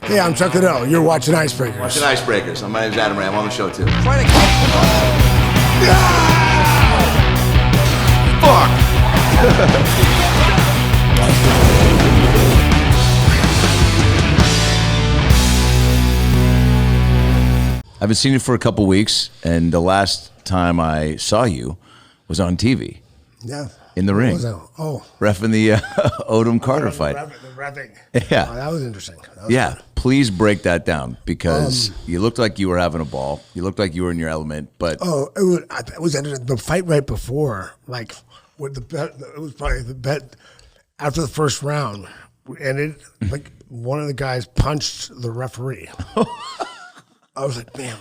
Hey, I'm Chuck Liddell. You're watching Icebreakers. Watching Icebreakers. My name's Adam Ray. I'm on the show too. Trying to I haven't seen you for a couple weeks, and the last time I saw you was on TV. Yeah. In the ring. Reffing the Odom Carter fight. The reffing. Yeah. Oh, that was interesting. That was Yeah. good. Please break that down, because you looked like you were having a ball. You looked like you were in your element, but It was interesting. The fight right before, like, with the bet, it was probably the bet after the first round ended. Like, one of the guys punched the referee. I was like, man,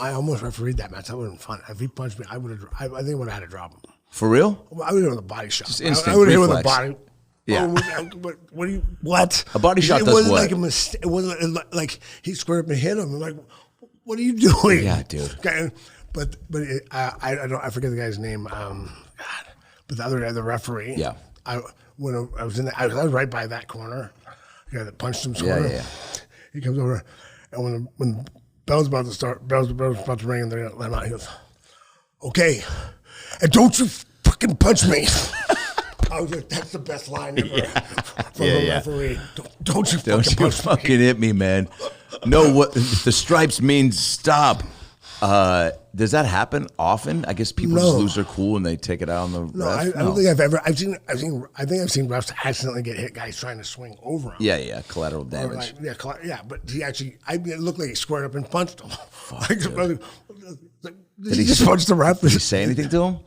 I almost refereed that match. That would have been fun. If he punched me, I think I would have had to drop him. For real? I would have hit with a body shot. Just instinct, I would have hit with a reflex. body. Yeah. What do you? What? A body shot It does wasn't what? like a mistake. It wasn't like he squared up and hit him. I'm like, what are you doing? Yeah, dude. Okay, but I forget the guy's name. God, but the other guy, the referee. Yeah. I was right by that corner. The guy that punched him. Yeah. He comes over, and when the bell's about to start, bell's about to ring, and they're gonna let him out. He goes, "Okay, and don't you fucking punch me." I was like, that's the best line ever from a referee. Don't you fucking hit me, man. No, what the stripes means stop. Does that happen often? I guess people just lose their cool and they take it out on the ref. I don't think I've ever. I think I've seen refs accidentally get hit guys trying to swing over him. Yeah, collateral damage. But he actually, it looked like he squared up and punched him. Did he just punch the ref? Did he say anything to him?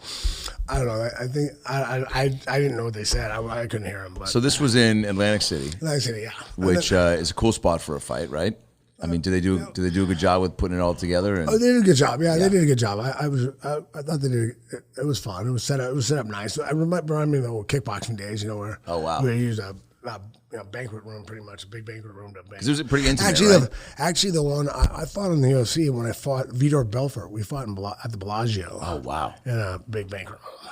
I don't know. I think I didn't know what they said. I couldn't hear them. But So this was in Atlantic City. Atlantic City, yeah. Which is a cool spot for a fight, right? I mean, do they do a good job with putting it all together? And, they did a good job. Yeah, they did a good job. I thought they did. It was fun. It was set up nice. I remember the old kickboxing days. Where we used a banquet room, pretty much a big banquet room to banquet. It was pretty intimate. Actually, the one I fought in the UFC when I fought Vitor Belfort. We fought at the Bellagio. Oh wow! In a big banquet room.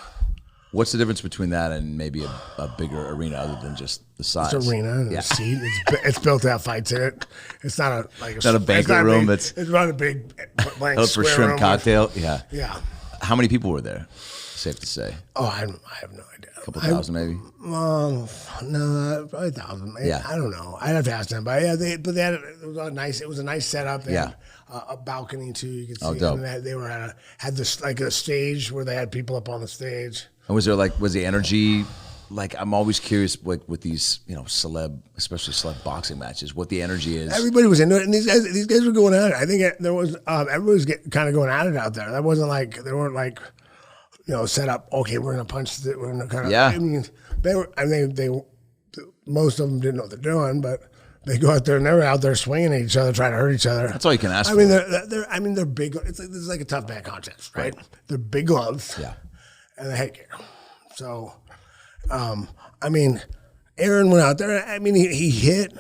What's the difference between that and maybe a bigger arena other than just the size? It's arena and a seat. It's built to have fights in it. It's not not a banquet room. It's not a big blank for shrimp room. cocktail. Yeah. Yeah. How many people were there? Safe to say. Oh, I have no idea. A couple thousand, maybe. No, probably 1,000. Yeah. I don't know. I'd have to ask them. But yeah, it was a nice setup. They had a balcony too. You could see. Oh, dope. And they had this like a stage where they had people up on the stage. And was the energy, like, I'm always curious, like, with these, especially celeb boxing matches, what the energy is. Everybody was into it, and these guys were going at it. I think there was, everybody was kind of going at it out there. That wasn't like, they weren't like, set up, okay, we're going to punch, we're going to kind of, I mean, most of them didn't know what they're doing, but they go out there and they're out there swinging at each other, trying to hurt each other. That's all you can ask for. They're big, this is like a tough man contest, right? They're big gloves. Yeah. And the headgear. So, Aaron went out there. I mean, he hit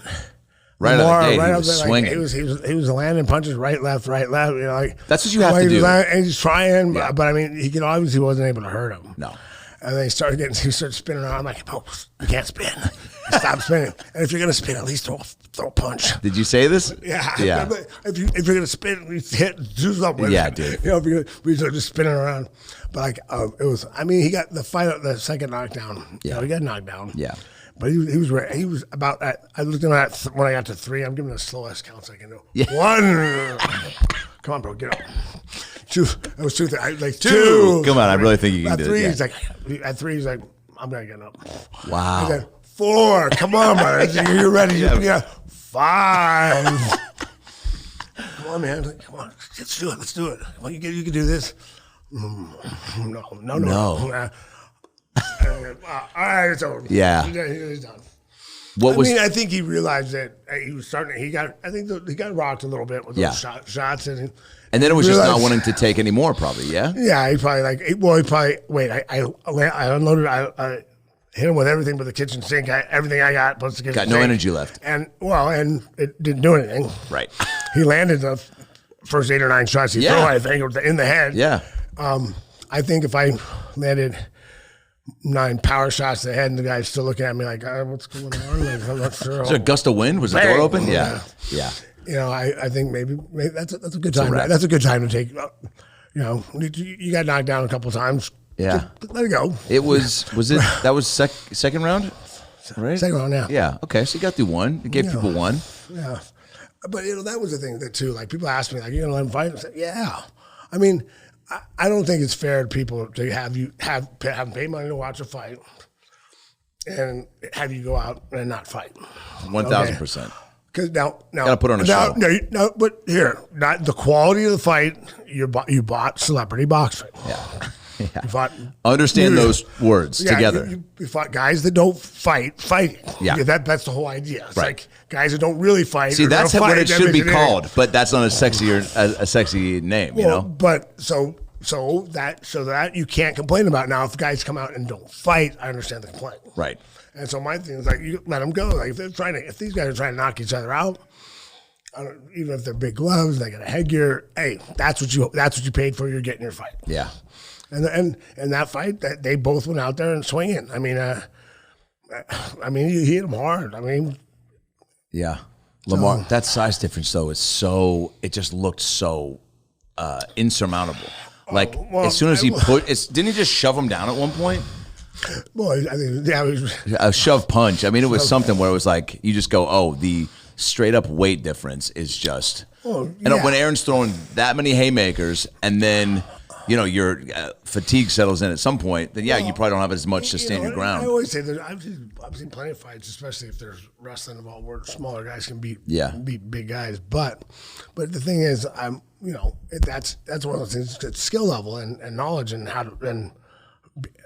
right out of the gate. He was swinging. Like, he was landing punches right, left. That's what you have to do. And he's trying, but I mean, he obviously wasn't able to hurt him. No. And then he started spinning around. I'm like, oh, you can't spin. Stop spinning. And if you're gonna spin, at least throw a punch. Did you say this? Yeah. Yeah. If you're gonna spin, do something with it. Dude. If we just spinning around. But it was. I mean, he got the second knockdown. Yeah. He got knocked down. Yeah. But he was about that. I looked at that when I got to 3. I'm giving the slowest counts I can do. Yeah. 1. Come on, bro, get up. 2. It was 2. Like 2. Come on, I really think you can do 3, it. At 3, he's like, I'm not getting up. Wow. And then 4. Come on, brother. You're ready. Yeah. 5. Come on, man. Come on. Let's do it. Come on, you can do this. No. All right, it's over. Yeah. He's done. I I think he realized that he was starting. He got rocked a little bit with those shots, and then it was just not wanting to take any more, probably. Yeah. Yeah, he probably wait. I unloaded. I hit him with everything but the kitchen sink. Everything I got plus the kitchen sink. Got no energy left. And it didn't do anything. Right. He landed the first 8 or 9 shots he threw. I think in the head. Yeah. I think if I landed 9 power shots to the head, and the guy's still looking at me like, what's going on? Like, I'm not sure. Is there a gust of wind? Was the door open? Yeah. You know, I think maybe that's a good time. That's a good time to take. You know, you got knocked down a couple times. Yeah. Just let it go. It was it? That was second round, right? Second round, yeah. Yeah. Okay, so you got through one. You gave people one. Yeah. But you know, that was the thing that too. Like people ask me, like, you gonna let him fight? I said, yeah. I mean, I don't think it's fair to people to have pay money to watch a fight and have you go out and not fight. 1,000%. Because now gotta put on a show. No, but here, not the quality of the fight. You bought celebrity boxing. Yeah. You fought, Understand those words together. You fought guys that don't fighting. Yeah. That's the whole idea. It's like guys that don't really fight. See, that's what it should be called, but that's not a sexy name, you know? But so that you can't complain about. Now, if guys come out and don't fight, I understand the complaint. Right. And so my thing is like, you let them go. Like if these guys are trying to knock each other out, even if they're big gloves, they got a headgear. Hey, that's what you paid for. You're getting your fight. Yeah. And that fight, that they both went out there and swinging. I mean, you hit them hard. I mean, yeah. Lamar, that size difference though it just looked so insurmountable. Like as soon as didn't he just shove him down at one point? Well, I think it was a shove punch. I mean, it was something where it was like you just go, oh, the straight up weight difference is just. And when Aaron's throwing that many haymakers, and then you know your fatigue settles in at some point, then you probably don't have as much to stand your ground. I always say that I've seen plenty of fights, especially if there's wrestling involved, where smaller guys can beat big guys. But the thing is, that's one of those things. It's skill level and knowledge and how to and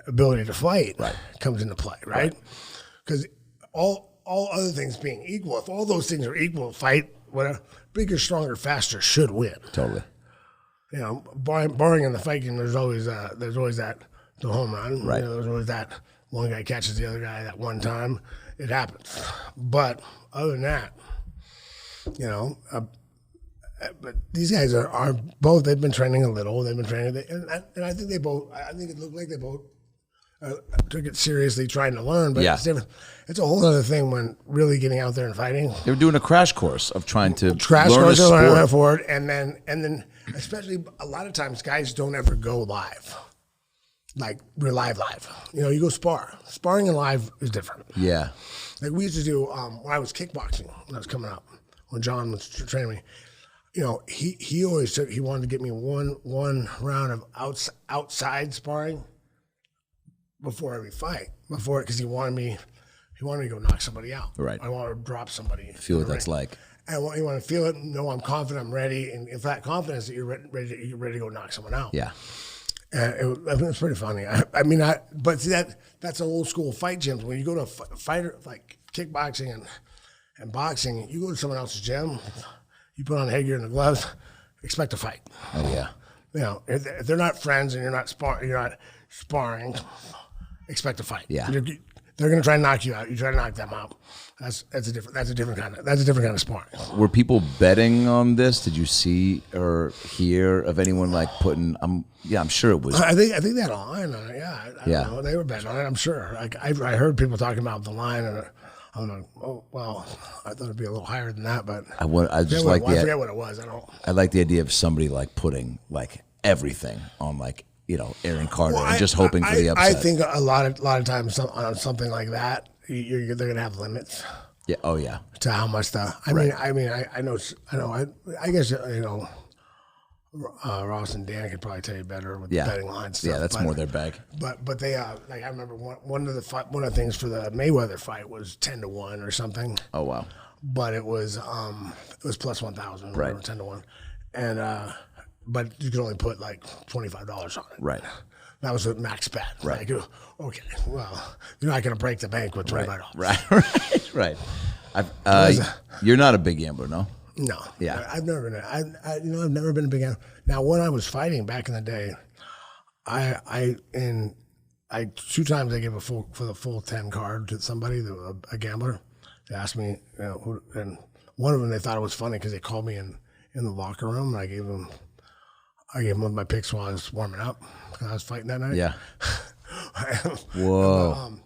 ability to fight comes into play, right? Because all other things being equal, if all those things are equal, fight, whatever, bigger, stronger, faster should win. Totally. You know, barring in the fight game, there's always that the home run. Right. You know, there's always that one guy catches the other guy that one time. It happens. But other than that, you know, but these guys are both. They've been training a little. They've been training, and I think they both. I think it looked like they both took it seriously, trying to learn. But it's different. It's a whole other thing when really getting out there and fighting. They were doing a crash course of trying to learn a sport. For it, and then especially a lot of times guys don't ever go live, like live. You know, you go sparring and live is different. Yeah. Like we used to do when I was kickboxing when I was coming up, when John was training me. You know, he always said he wanted to get me one round of outside sparring before every fight, because he wanted me to go knock somebody out. Right. I wanted to drop somebody. Feel what that's like. And you want to feel it. Know I'm confident. I'm ready. And if that confidence that you're ready to go knock someone out. Yeah. And it was pretty funny. But see that's an old school fight gyms. When you go to a fighter like kickboxing and boxing, you go to someone else's gym. You put on headgear and the gloves, expect a fight. Oh yeah. You know, if they're not friends and you're not sparring, expect a fight. Yeah. They're going to try and knock you out. You try to knock them out. That's a different kind of sparring. Were people betting on this? Did you see or hear of anyone like putting? I'm sure it was. I think they had a line on it. Yeah. I don't know. They were betting on it. I'm sure. Like I heard people talking about the line and. I'm like, oh well, I thought it'd be a little higher than that, but I forget what it was. I like the idea of somebody like putting like everything on like Aaron Carter and just hoping for the upset. I think a lot of times on something like that, they're gonna have limits. Yeah. Oh yeah. To how much the I guess Ross and Dan could probably tell you better with the betting line stuff. Yeah, that's more their bag. But they like I remember one of the things for the Mayweather fight was 10-1 or something. Oh wow! But it was plus 1,000, right? 10-1, and but you could only put like $25 on it. Right. That was a max bet. Right. Like, okay, well, you're not going to break the bank with $25. Right. You're not a big gambler, no? No. Yeah. I've never been. I've never been a big gambler. Now, when I was fighting back in the day, I 2 times I gave for the full 10 card to somebody, a gambler. They asked me, and one of them they thought it was funny because they called me in the locker room, and I gave them one of my picks while I was warming up because I was fighting that night. Yeah. Whoa.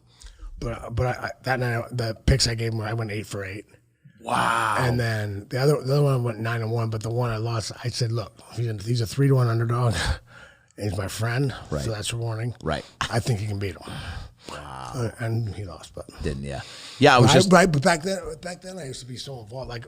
That night, the picks I gave him, I went 8 for 8. Wow. And then the other one went 9-1, but the one I lost, I said, look, he's a 3-1 underdog. And he's my friend, right. So that's a warning. Right. I think he can beat him. Wow. And he lost, but didn't, yeah. Yeah, I was just right. But back then, I used to be so involved. Like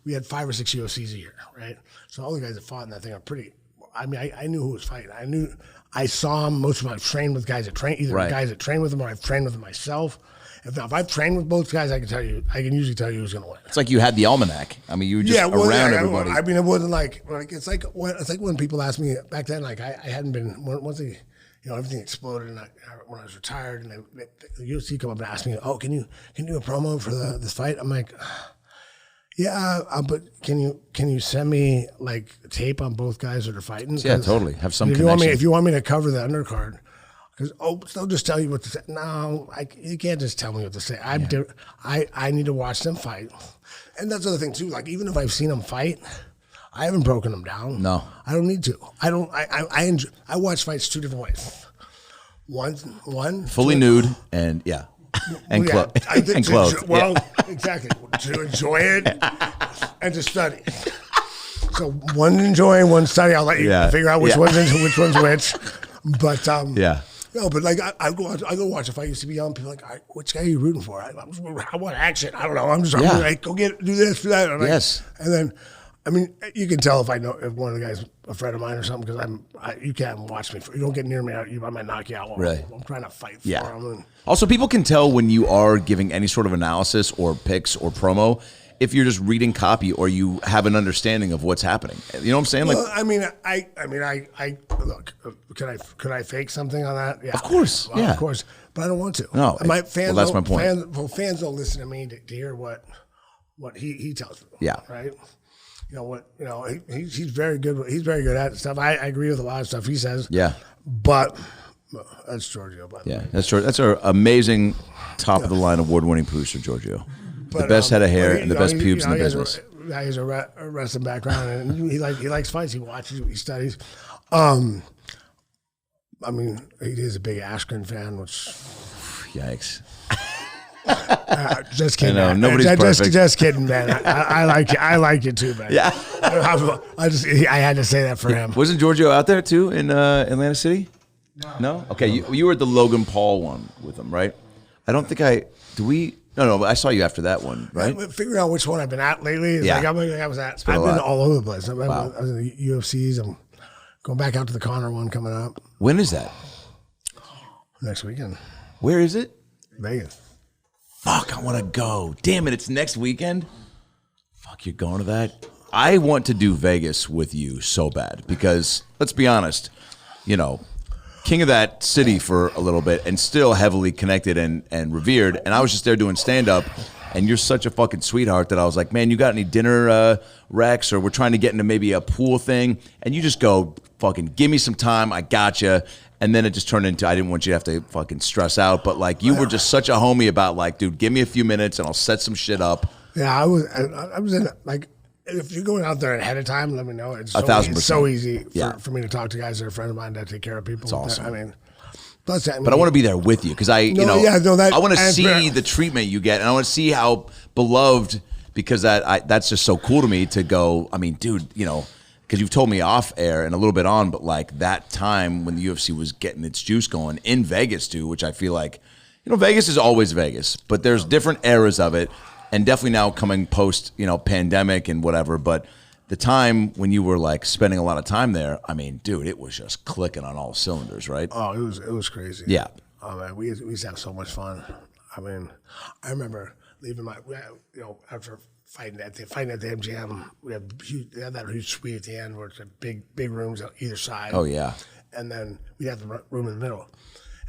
we had 5 or 6 UFCs a year, right? So all the guys that fought in that thing are pretty. I mean, I knew who was fighting. I saw them. Most of them I've trained with guys that train, either guys that train with them or I've trained with them myself. If I've trained with both guys, I can usually tell you who's going to win. It's like you had the almanac. I mean, you were just around everybody. I mean, it wasn't like it's like when people asked me back then, like I hadn't been once they, everything exploded, and when I was retired, and the UFC come up and ask me, "Oh, can you do a promo for this fight?" I'm like, "Yeah, but can you send me like tape on both guys that are fighting?" Yeah, totally. Have some if connection. If you want me to cover the undercard. Because they'll just tell you what to say. No, you can't just tell me what to say. I need to watch them fight, and that's the other thing too. Like even if I've seen them fight, I haven't broken them down. No, I don't need to. I don't. I watch fights 2 different ways. One fully nude and and clothed. Well, exactly, to enjoy it and to study. So one enjoy, one study. I'll let you figure out which one's which. But no, but like I go watch a fight. Used to be young people like, which guy are you rooting for? I want action. I don't know. I'm like, go do this, do that. Yes. And then, I mean, you can tell if one of the guys a friend of mine or something because you can't watch me. You don't get near me. I might knock you out. Really? I'm trying to fight for him. Also, people can tell when you are giving any sort of analysis or picks or promo if you're just reading copy or you have an understanding of what's happening. You know what I'm saying? Well, I look. Could I fake something on that? Yeah, of course. Well, of course. But I don't want to. No, fans. That's my point. Fans don't listen to me to hear what he tells me. Yeah. Right. He's very good. He's very good at stuff. I agree with a lot of stuff he says. Yeah. But that's Giorgio. By the way. That's Giorgio. That's our amazing top of the line award-winning producer, Giorgio. The best head of hair and the best pubes in the business. He has a wrestling background, and he likes fights. He watches, he studies. I mean, he is a big Askren fan, which. Yikes. Just kidding. I know, nobody's perfect. Just kidding, man. I like you. I like you too, man. Yeah. I had to say that for him. Wasn't Giorgio out there too in Atlantic City? No. Okay, you were at the Logan Paul one with him, right? I don't think No, but I saw you after that one, right? Figuring out which one I've been at lately. Like I was at. I've been all over the place. I was in the UFCs. I'm going back out to the Conor one coming up. When is that? Next weekend. Where is it? Vegas. Fuck, I want to go. Damn it, it's next weekend? Fuck, you're going to that? I want to do Vegas with you so bad because, let's be honest, king of that city for a little bit and still heavily connected and revered. And I was just there doing stand-up, and you're such a fucking sweetheart that I was like, man, you got any dinner Rex? Or we're trying to get into maybe a pool thing. And you just go, fucking give me some time, I got you. And then it just turned into, I didn't want you to have to fucking stress out. But like, you were just such a homie about like, dude, give me a few minutes and I'll set some shit up. Yeah, I was in like, if you're going out there ahead of time, let me know. It's 1,000%. It's so easy for me to talk to guys that are friends of mine that take care of people. It's awesome. I mean, but I want to be there with you because I want to see the treatment you get, and I want to see how beloved, because that's just so cool to me to go. I mean, dude, because you've told me off air and a little bit on, but like that time when the UFC was getting its juice going in Vegas too, which I feel like, Vegas is always Vegas, but there's different eras of it. And definitely now coming post, pandemic and whatever. But the time when you were like spending a lot of time there, I mean, dude, it was just clicking on all cylinders, right? Oh, it was crazy. Yeah. Oh man, we used to have so much fun. I mean, I remember leaving after fighting at the MGM, we had that huge suite at the end where it's a big rooms on either side. Oh yeah. And then we had the room in the middle.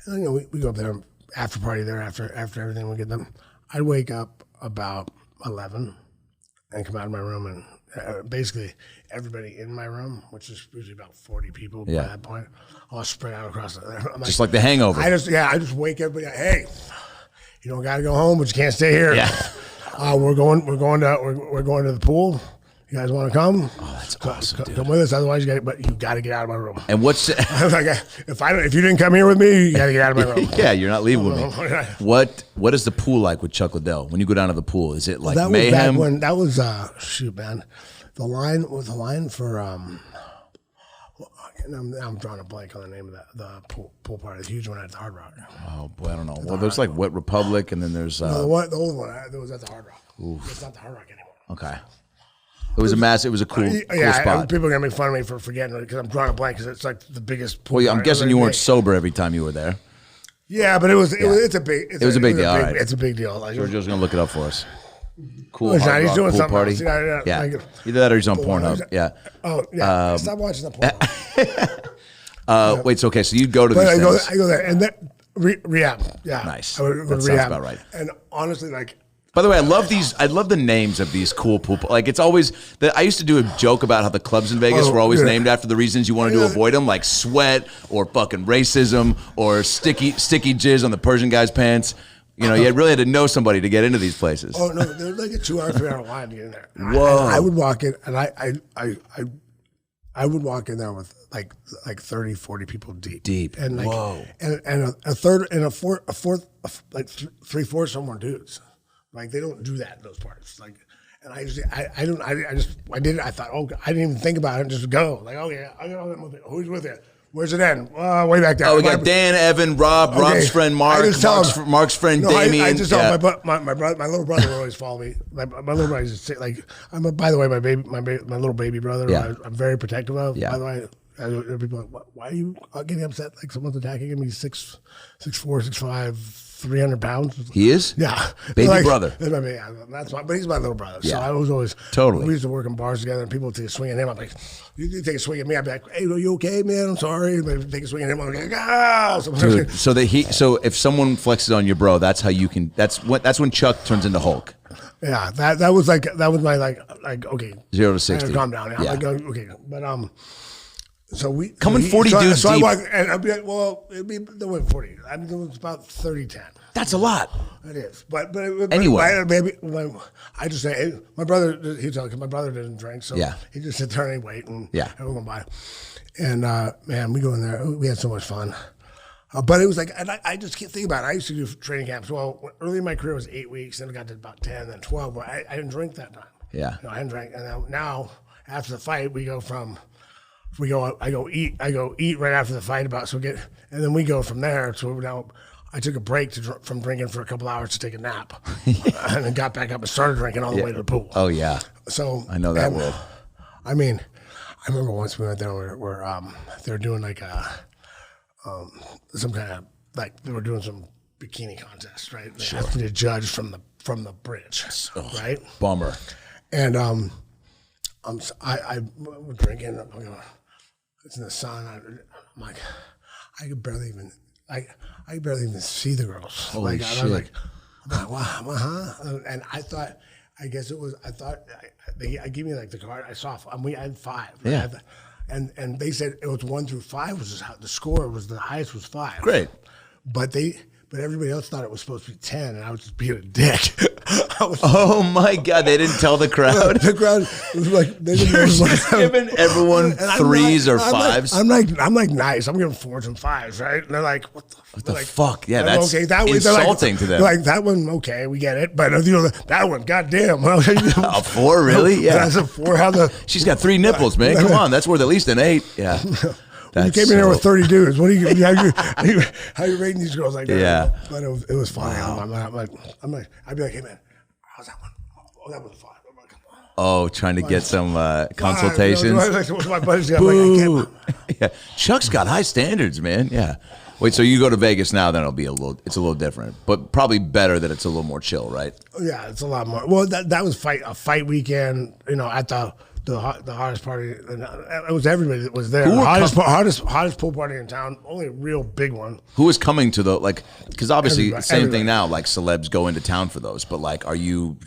And then we go up there after party there after everything we get them. I'd wake up about 11 and come out of my room and basically everybody in my room, which is usually about 40 people by that point, all spread out across the just like the Hangover. I just wake everybody up, hey, you don't got to go home, but you can't stay here. Yeah. We're going to the pool. You guys want to come? Oh, that's awesome, dude. Come with us. Otherwise, you got to get out of my room. And what's like, if you didn't come here with me, you got to get out of my room. Yeah, you're not leaving with me. What is the pool like with Chuck Liddell? When you go down to the pool, is it like mayhem? That was shoot, man. The line for I'm drawing a blank on the name of the pool party, the huge one at the Hard Rock. Oh boy, I don't know. Well, there's like Wet Republic, and then there's the old one that was at the Hard Rock. Oof. It's not the Hard Rock anymore. Okay. It was a cool spot. People are gonna make fun of me for forgetting it because I'm drawing a blank because it's like the biggest pool. Well, I'm guessing you weren't sober every time you were there. Yeah, but it's a big deal. All right. It's a big deal. Like, Giorgio's gonna look it up for us. Cool. He's doing pool something party. Else. Yeah. Like, either that or he's on Pornhub. Yeah. Oh yeah. Stop watching the porn. Wait. So okay. So you go to these things. I go there and then rehab. Yeah. Nice. That sounds about right. And honestly, like. By the way, I love the names of these cool pool. Like it's always I used to do a joke about how the clubs in Vegas were always named after the reasons you wanted to avoid them, like sweat or fucking racism or sticky jizz on the Persian guy's pants. You know, you really had to know somebody to get into these places. Oh no, there's like a 2-hour, 3-hour line to get in there. Whoa! I would walk in, and I would walk in there with like 30, 40 people deep, and like, whoa, and a third and a fourth, like 3/4 of them were dudes. Like they don't do that in those parts. Like, and I did it. I thought, oh, I didn't even think about it. Just go. Like, oh yeah, who's with you? Where's it end? Way back there. Oh, we got Dan, Evan, Rob, Rob's friend Mark, Mark's friend Damien. I just tell my little brother will always follow me. My little brother is like, by the way, my little baby brother. Yeah. I'm very protective of. Yeah. By the way, people are like, why are you getting upset? Like someone's attacking him. He's 6'4", 6'5", 300 pounds. He is? Yeah. Baby brother. That's why, but he's my little brother. Yeah. So I was always totally. We used to work in bars together, and people would take a swing at him. I'm like, you take a swing at me. I'd be like, hey, are you okay, man? I'm sorry. And they'd take a swing at him. I'm like, ah. Dude, so if someone flexes on your bro, that's how you can. That's when Chuck turns into Hulk. Yeah, that was my like okay. 0 to 60. Calm down. I'm like, okay, but So we coming 40 dudes deep. I walk, and I'd be like, well, it'd be the way 40. I mean, it was about 30-10. That's a lot. It is, but anyway, I just say hey, my brother. He tells me my brother didn't drink, so he just sit there and wait, and everyone by. And man, we go in there. We had so much fun. But it was like, and I just can't think about it. I used to do training camps. Well, early in my career it was 8 weeks, then I got to about 10, then 12. But I didn't drink that time. Yeah, I hadn't drank, and now after the fight, I go eat right after the fight and then we go from there. So now I took a break from drinking for a couple hours to take a nap, and then got back up and started drinking all the way to the pool. Oh yeah. So I know that world. I mean, I remember once we went there where they were doing like some kind of like they were doing some bikini contest, right? They asked me to judge from the bridge, right? Bummer. And I was drinking. It's in the sun. I'm like, I could barely even see the girls. Holy shit. I'm like, wow, and I thought, they gave me like the card. I saw, I had 5. Yeah. And they said it was 1 through 5 was just how the score was. The highest was 5. Great. But everybody else thought it was supposed to be 10, and I was just being a dick. Oh my God! They didn't tell the crowd. The crowd was like, they didn't You're just giving everyone 3s or 5s. I'm like nice. I'm giving 4s and 5s, right? And they're like, what the fuck? Yeah, that's okay. insulting to them. They're like, that one, okay, we get it. But that one, goddamn. A 4, really? Yeah. That's a 4. She's got 3 nipples, man. Come on, that's worth at least an 8. Yeah. You came in here with 30 dudes. What how you rating these girls like that? Yeah. But it was funny. Wow. I'd be like, hey man, how's that one? Oh, that was 5. I'm like, oh, trying to get some consultations. My buddies got like, yeah. Chuck's got high standards, man. Yeah. Wait, so you go to Vegas now, then it's a little different, but probably better that it's a little more chill, right? Yeah, it's a lot more. Well, that was a fight weekend, at the hottest party, and it was everybody that was there. Hottest pool party in town, only a real big one. Who was coming to because obviously same thing now, like celebs go into town for those, but like, are you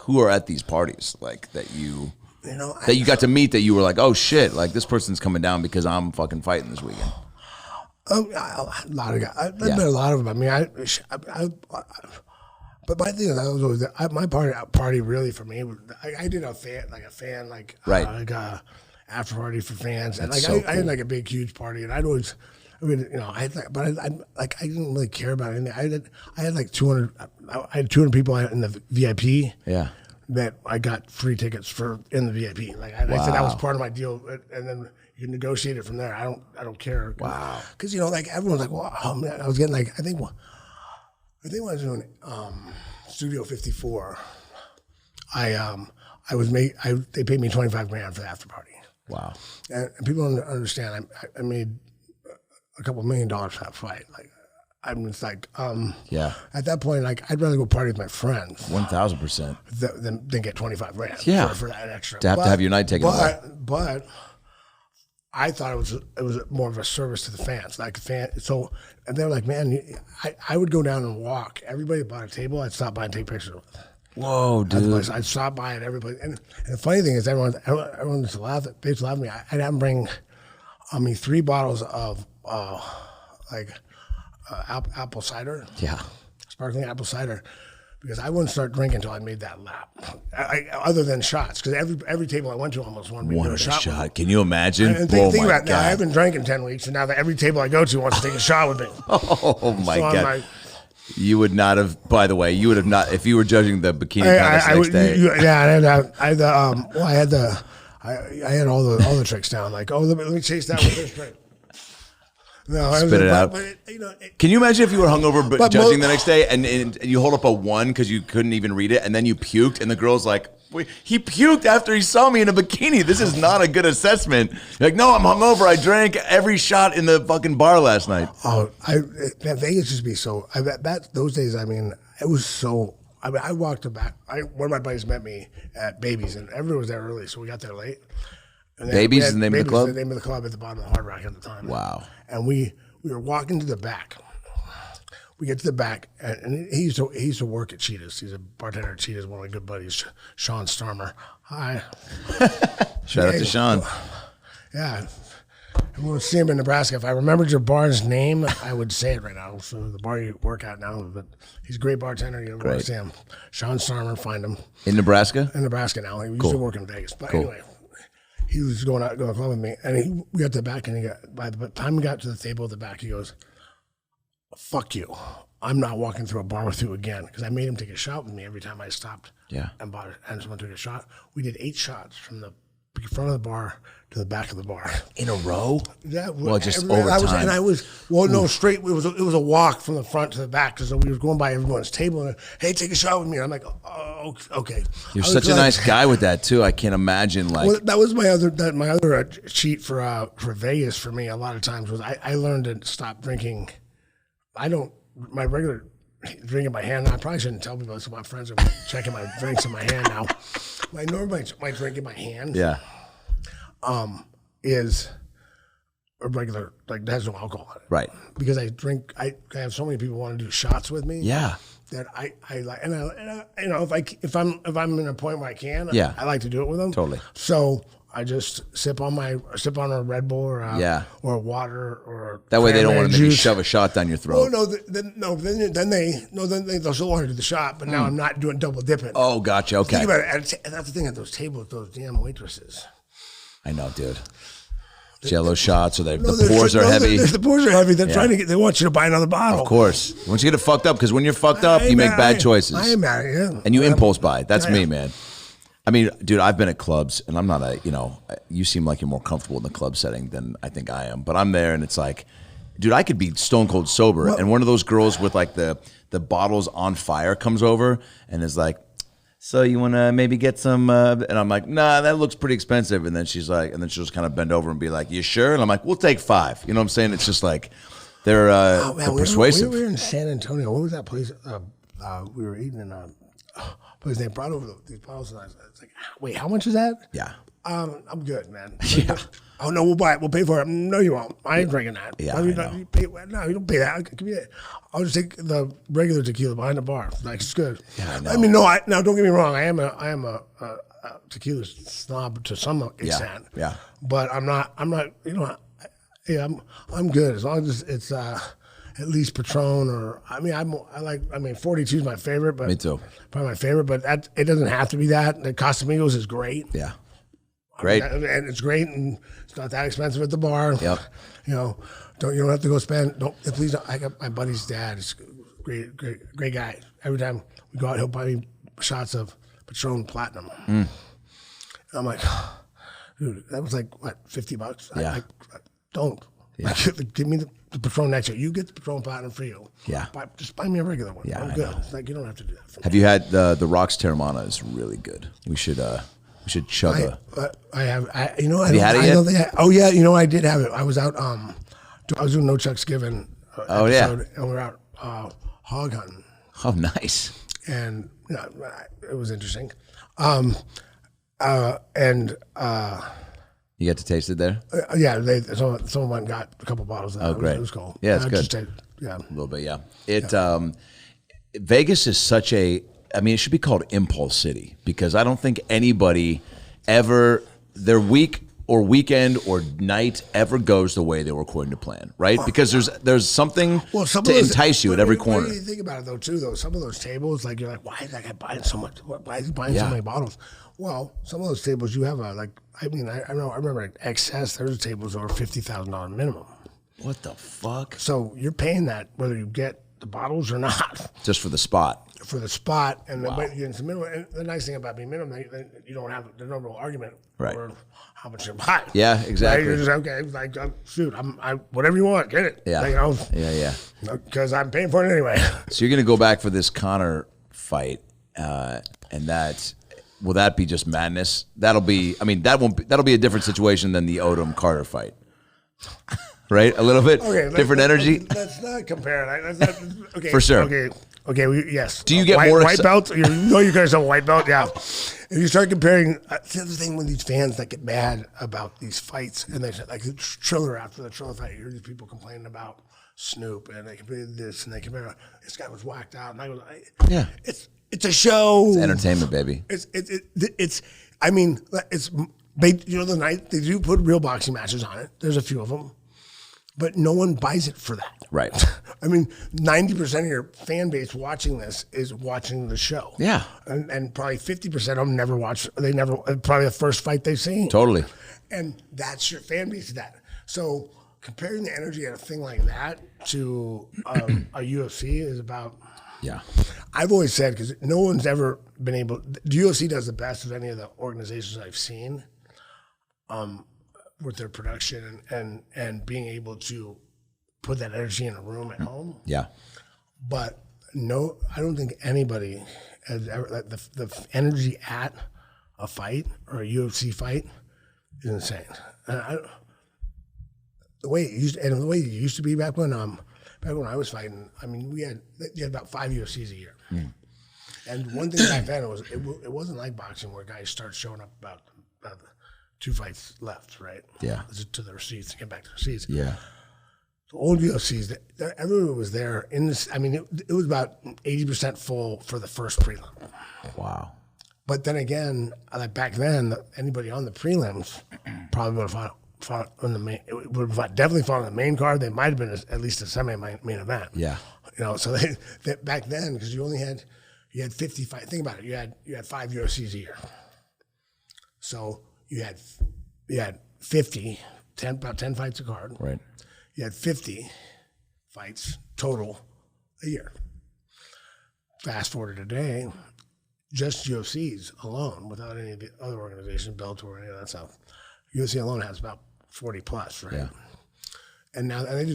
who are at these parties, like that you got to meet that you were like, oh shit, like this person's coming down because I'm fucking fighting this weekend? A lot of guys. I've met a lot of them. I mean, But my thing is, I was always my party really for me. I did a fan right. after party for fans, and That's I had like a big huge party, and I'd always. I mean, you know, I didn't really care about anything. I had like 200. I had 200 people in the VIP. Yeah. That I got free tickets in the VIP. Like I said, that was part of my deal, and then you negotiate it from there. I don't care. Wow. Because you know, like everyone's like, well, oh man, I was getting like I think when I was doing Studio 54, they paid me $25,000 for the after party. Wow. And people don't understand. I made a couple $1 million for that fight. Like, I'm just like, yeah. At that point, like, I'd rather go party with my friends 1,000% than get $25,000. Yeah. For that extra. To have your night taken away. But I thought it was more of a service to the fans, like So, and they're like, man, I would go down and walk. Everybody bought a table. I'd stop by and take pictures with. Whoa, dude! I'd stop by at everybody, and the funny thing is, everyone used to laugh. They used to laugh at me. I'd have them bring me 3 bottles of apple cider. Yeah, sparkling apple cider. Because I wouldn't start drinking until I made that lap. Other than shots, because every table I went to almost wanted me to do a shot. Can you imagine? And think about it now. I haven't drank in 10 weeks, and now that every table I go to wants to take a shot with me. Oh my God! You would not have. By the way, you would have not if you were judging the bikini contest next day. I had all the tricks down. Like, let me chase that with this trick. No, spit it out. Can you imagine if you were hungover judging the next day and you hold up a 1 because you couldn't even read it, and then you puked, and the girl's like, "Wait, he puked after he saw me in a bikini. This is not a good assessment." You're like, "No, I'm hungover. I drank every shot in the fucking bar last night." Oh, Vegas used to be so. Those days, I mean, it was so. I mean, I walked back. One of my buddies met me at Baby's, and everyone was there early, so we got there late. Baby's is the name of the club? The name of the club at the bottom of the Hard Rock at the time. Wow. And we were walking to the back. We get to the back, and he used to work at Cheetah's. He's a bartender at Cheetah's, one of my good buddies, Sean Starmer. Hi. Shout out to Sean. Yeah. And we'll see him in Nebraska. If I remembered your bar's name, I would say it right now. So the bar you work at now, but he's a great bartender. You want to see him. Sean Starmer, find him. In Nebraska? In Nebraska now. He used to work in Vegas. But anyway. He was going to club with me, and we got to the back, and by the time we got to the table at the back, he goes, "Fuck you! I'm not walking through a bar with you again." Because I made him take a shot with me every time I stopped. Yeah. And bought it, and someone took a shot. We did 8 shots from the front of the bar to the back of the bar in a row. Yeah. Well, just over time. No, straight. It was a walk from the front to the back because we were going by everyone's table and, "Hey, take a shot with me." And I'm like, "Oh, okay." You're such a nice guy with that too. I can't imagine that was my other cheat for Vegas for me. A lot of times was I learned to stop drinking. My regular drinking by hand. I probably shouldn't tell people this. My friends are checking my drinks in my hand now. My drink in my hand. Yeah. Is a regular, like, there's no alcohol in it. Right. Because I have so many people want to do shots with me. Yeah. That I like, and you know, if I'm in a point where I can, yeah. I like to do it with them. Totally. So I just sip on a Red Bull or water or that way they don't want to maybe juice. Shove a shot down your throat. Oh no, then they'll still want to do the shot, but now I'm not doing double dipping. Oh, gotcha. Okay. Think about it, and that's the thing at those tables, those damn waitresses. I know, dude. Jello shots, or the pours are heavy. The pours are heavy. They're trying to they want you to buy another bottle. Of course. Once you get it fucked up, because when you're fucked up, you make bad choices. I am mad, yeah. And you impulse buy. That's me, man. I mean, dude, I've been at clubs, and I'm not you seem like you're more comfortable in the club setting than I think I am. But I'm there, and it's like, dude, I could be stone cold sober. And one of those girls with like the bottles on fire comes over and is like, "So you want to maybe get some?" And I'm like, "Nah, that looks pretty expensive." And then she's like, and then she'll just kind of bend over and be like, "You sure?" And I'm like, "We'll take 5." You know what I'm saying? It's just like they're persuasive. We were in San Antonio. What was that place? We were eating in place. They brought over these bottles, and I was like, "Wait, how much is that?" Yeah. I'm good, man. Yeah. Oh no, we'll buy it. We'll pay for it. No, you won't. I ain't drinking that. Yeah, no, you don't pay that. Give me that. I'll just take the regular tequila behind the bar. Like, it's good. Yeah, I know. I mean, now don't get me wrong. I am a tequila snob to some extent. Yeah. But I'm not. You know. I'm good as long as it's at least Patron I mean 42 is my favorite, but Me too. Probably my favorite, but it doesn't have to be that. The Casamigos is great. Yeah. Great. And it's great, and it's not that expensive at the bar. Yep. You know, you don't have to go spend. Please don't. I got my buddy's dad. Is great guy. Every time we go out, he'll buy me shots of Patron Platinum. And I'm like, dude, that was like what, $50? Yeah. I don't. Yeah. Give me the Patron next year. You get the Patron Platinum for you. Yeah. Just buy me a regular one. Yeah, I'm good. It's like you don't have to do that. For Have you had the Rocks Terramana? Is really good. We should chug I have. You know, have you had it yet? Oh yeah, you know, I did have it. I was out. I was doing No Chuck's Given. Oh yeah. And we were out hog hunting. Oh nice. And you know, it was interesting. You get to taste it there? Yeah, someone went and got a couple bottles of that. Oh, great. It was cool. Yeah, it's good. Yeah. A little bit, yeah. Vegas is such it should be called Impulse City, because I don't think anybody ever, their week or weekend or night ever goes the way they were according to plan, right? Because there's something to entice you at every corner. When you think about it, though, some of those tables, like, you're like, why is that guy buying so much? Why is he buying so many bottles? Well, some of those tables you have I remember at XS, there's tables over $50,000 minimum. What the fuck? So you're paying that whether you get the bottles or not. Just for the spot. For the spot, and the minimum. And the nice thing about being minimum, you don't have the normal argument over how much you're buying. Yeah, exactly. Right? You're just okay. Like, shoot, whatever you want, get it. Yeah, like, yeah. Because I'm paying for it anyway. So you're gonna go back for this Conor fight, and will that be just madness? That'll be. I mean, that'll be a different situation than the Odom Carter fight. Right, a little bit different energy. Let's not compare. Let's not, okay, for sure. Okay. Yes. Do you get more white belts? You know, you guys have a white belt. Yeah. If you start comparing, the other thing with these fans that get mad about these fights, and they like Triller after the Triller fight, you hear these people complaining about Snoop, and they compare this, and they compare this guy was whacked out, and I go, yeah, it's a show. It's entertainment, baby. It's. I mean, it's. The night they do put real boxing matches on it. There's a few of them. But no one buys it for that. Right. I mean, 90% of your fan base watching this is watching the show. Yeah. And probably 50% of them never watch. Probably the first fight they've seen. Totally. And that's your fan base of that. So comparing the energy at a thing like that to a UFC is about. Yeah. I've always said, because no one's ever been able. The UFC does the best of any of the organizations I've seen. With their production and being able to put that energy in a room at home. Yeah. But no, I don't think anybody has ever, like the energy at a fight or a UFC fight is insane. The way it used to be back when I was fighting, I mean, you had about 5 UFCs a year. Mm. And one thing back then, it wasn't like boxing where guys start showing up about 2 fights left, right? Yeah. To their seats, to get back to their seats. Yeah. The old UFCs, everyone was there in this. I mean, it was about 80% full for the first prelim. Wow. But then again, like back then, anybody on the prelims probably would have fought on the main. It would have definitely fought on the main card. They might have been at least a semi-main event. Yeah. You know, so they back then, because you had 50 fights. Think about it. You had 5 UFCs a year. So you had 50, about 10 fights a card. Right. You had 50 fights total a year. Fast forward to today, just UFCs alone, without any of the other organizations, Bellator, any of that stuff, UFC alone has about 40 plus, right? Yeah. And now they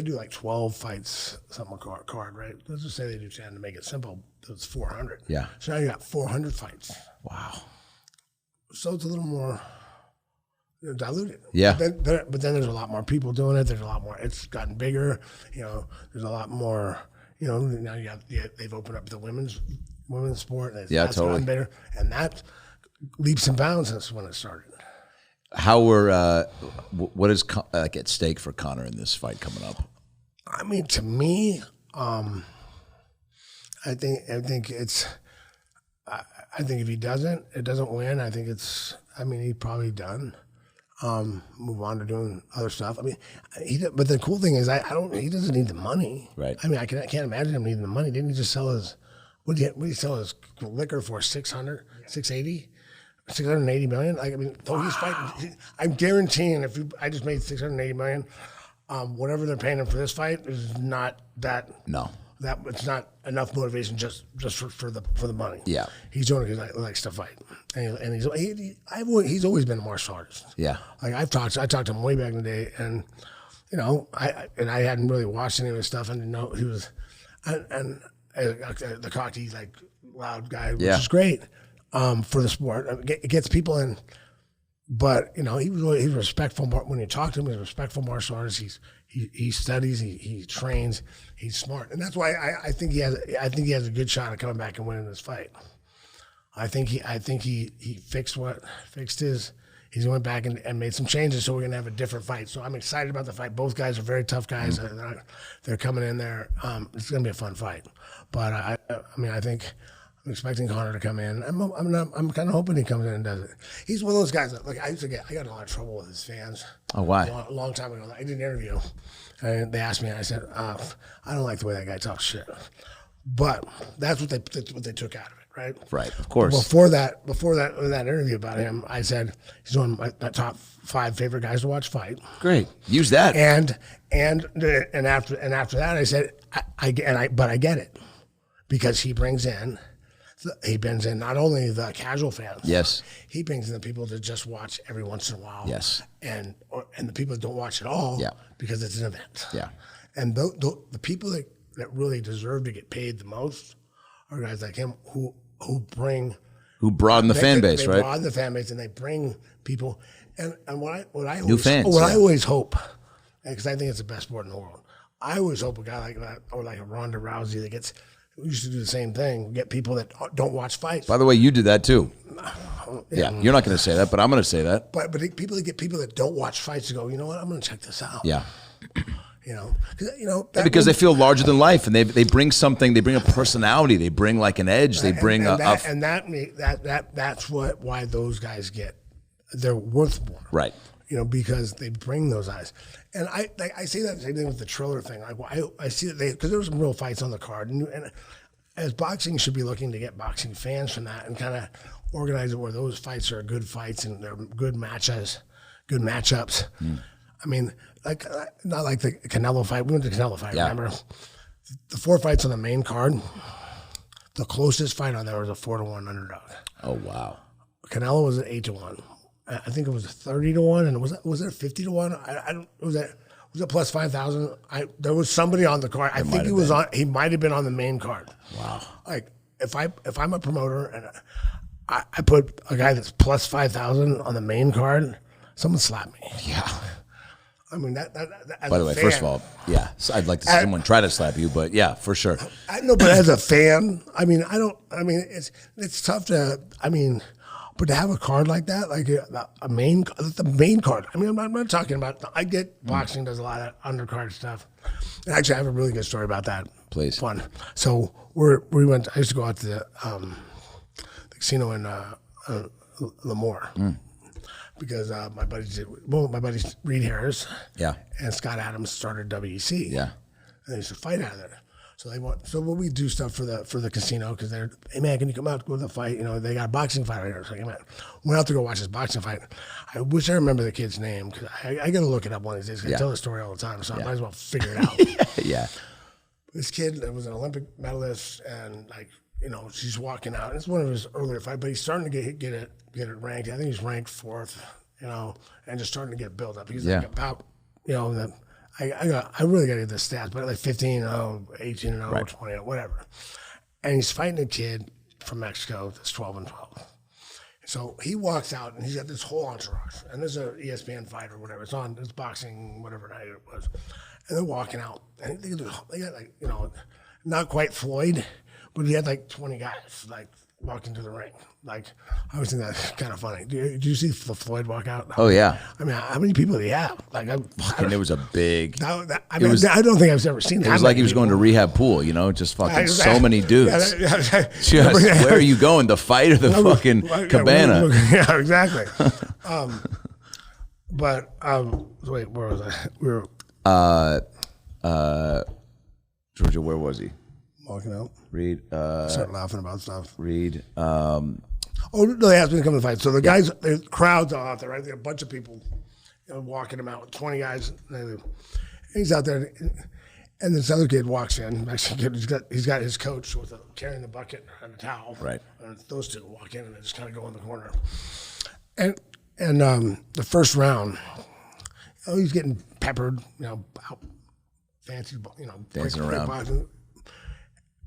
do like 12 fights, something card, right? Let's just say they do 10 to make it simple. It's 400. Yeah. So now you got 400 fights. Wow. So it's a little more diluted. Yeah. But then there's a lot more people doing it. There's a lot more. It's gotten bigger. You know, there's a lot more. You know, now they've opened up the women's sport. And that's totally gotten bigger, and that leaps and bounds since when it started. What is at stake for Conor in this fight coming up? I mean, to me, I think it's. I think if he doesn't win, I think it's. I mean, he's probably done. move on to doing other stuff. I mean, but the cool thing is, he doesn't need the money. Right. I mean, I can't imagine him needing the money. Didn't he just sell his, what did he sell his liquor for? 680 million? Like, I mean, though he's fighting, I'm guaranteeing I just made 680 million, whatever they're paying him for this fight is not that. No. That it's not enough motivation just for the money. Yeah, he's doing it because he likes to fight, and he's always been a martial artist. Yeah, like I talked to him way back in the day, and I hadn't really watched any of his stuff, and didn't know he was, and the cocky like loud guy, which is great for the sport. It gets people in. But he was respectful when you talk to him. He's a respectful martial artist. He studies. He trains. He's smart, and that's why I think he has a good shot at coming back and winning this fight. I think he fixed his. He went back and made some changes, so we're gonna have a different fight. So I'm excited about the fight. Both guys are very tough guys. They're coming in there. It's gonna be a fun fight. But I think. I'm expecting Conor to come in. I'm kind of hoping he comes in and does it. He's one of those guys that, like, I got in a lot of trouble with his fans. Oh, why? A long time ago. I did an interview, and they asked me, and I said, I don't like the way that guy talks shit. But that's what they took out of it, right? Right, of course. Before that interview about him, I said he's one of my top 5 favorite guys to watch fight. Great, use that. And after that, I said, I get it, because he brings in not only the casual fans. Yes. He brings in the people that just watch every once in a while. Yes. And the people that don't watch at all. Yeah. Because it's an event. Yeah. And the people that really deserve to get paid the most are guys like him who broaden the fan base, right? They broaden the fan base, and they bring people. And what I always hope, because I think it's the best sport in the world. I always hope a guy like that, or like a Ronda Rousey, that gets. We used to do the same thing. Get people that don't watch fights. By the way, you did that too. Yeah, you're not going to say that, but I'm going to say that. But people that don't watch fights to go, you know what? I'm going to check this out. Yeah. Because they feel larger than life, and they bring something. They bring a personality. They bring like an edge. They bring that's why those guys they're worth more. Right. Because they bring those eyes. And I say that same thing with the Triller thing. I see that because there were some real fights on the card, and as boxing should be looking to get boxing fans from that and kind of organize it where those fights are good fights and they're good matchups. I mean, like not like the Canelo fight. We went to the Canelo fight. Yeah. Remember the 4 fights on the main card? The closest fight on there was a 4-1 underdog. Oh wow! Canelo was an 8-1. I think it was 30-1, and was it 50-1? I don't. Was it plus 5,000? There was somebody on the card. I think he was on. He might have been on the main card. Wow. Like if I'm a promoter and I put a guy that's plus 5,000 on the main card, someone slap me. Yeah. I mean that. By the way, first of all, yeah, so I'd like to see someone try to slap you, but yeah, for sure. I know, but as a fan, I mean, it's tough to. But to have a card like that, like the main card. I mean, I'm not talking about. I get boxing does a lot of undercard stuff. And actually, I have a really good story about that. Please. Fun. So we went. I used to go out to the casino in Lemoore because my buddies Reed Harris, and Scott Adams started WEC. Yeah, and they used to fight out of there. So when we do stuff for the casino, because they're, hey man, can you come out, go to the fight? They got a boxing fight right here. So, hey man, went out to go watch this boxing fight. I wish I remember the kid's name, because I got to look it up one of these days. I tell the story all the time, so I might as well figure it out. Yeah. This kid was an Olympic medalist, and she's walking out. It's one of his earlier fights, but he's starting to get it ranked. I think he's ranked 4th, and just starting to get built up. He's like about, I really got to get the stats, but like 15-0, 18-0, right. 20-0, whatever. And he's fighting a kid from Mexico that's 12-12. So he walks out and he's got this whole entourage. And there's an ESPN fight or whatever. It's boxing, whatever night it was. And they're walking out. And they got like, not quite Floyd, but he had like 20 guys like walking to the ring. Like, I always think that's kind of funny. Did you see Floyd walk out? Oh, yeah. I mean, how many people did he have? Like, and it was a big. I don't think I've ever seen that. It was like he was going to rehab pool, just fucking so many dudes. Just, where are you going? The fight or the fucking cabana? Yeah, exactly. But wait, where was I? We were Georgia, where was he? walking out. Reed. Start laughing about stuff. Reed. Oh no, they asked me to come to the fight. So the guys, the crowds are out there, right? There are a bunch of people, walking him out. 20 guys. And he's out there, and this other kid walks in. Mexican kid. He's got his coach with carrying the bucket and a towel. Right. And those two walk in and they just kind of go in the corner. And the first round, he's getting peppered, out fancy, dancing around. Boxing.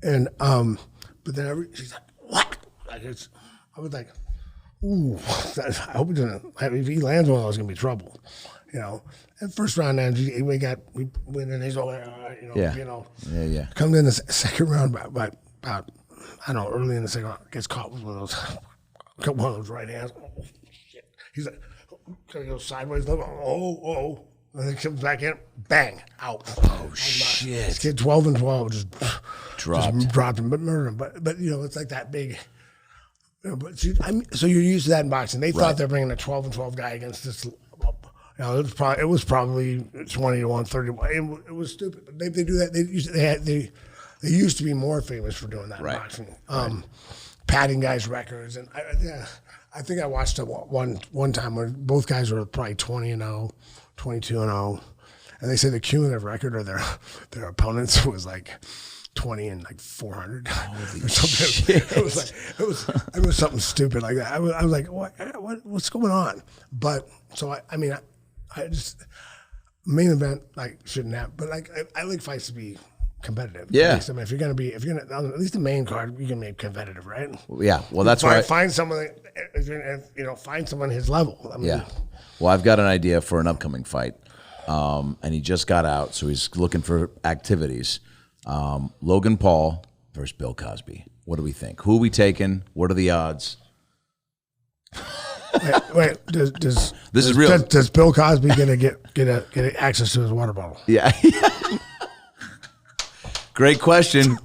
And but then she's like, "What?" I was like, "Ooh, I hope he doesn't. If he lands one of those, it's gonna be trouble." And first round, we win, and he's all, Yeah. Comes in the second round, by about I don't know, early in the second round, gets caught with one of those right hands. Oh, shit. He's like, gonna go sideways. Oh. And then comes back in, bang, out. Oh, shit. This kid 12-12 just dropped him, but murdered him. But it's like that big. But so you're used to that in boxing. They thought they're bringing a 12-12 guy against this. It was probably 20-1, 30. It was stupid. But they do that. They used to be more famous for doing that in boxing. Padding guys' records, and I think I watched it one time where both guys were probably 20-0. 22-0, and they say the cumulative record of their opponents was like 20 and like 400. Holy shit. It was something stupid like that. I was like, what's going on? But so I just main event shouldn't have, but I like fights to be competitive. Yeah. At least, if you're gonna at least the main card, you can make competitive, right? Yeah. Well, that's why find someone find someone his level. Yeah. Well, I've got an idea for an upcoming fight, and he just got out, so he's looking for activities. Logan Paul versus Bill Cosby. What do we think? Who are we taking? What are the odds? Wait. This is real. Does Bill Cosby get access to his water bottle? Yeah. Great question.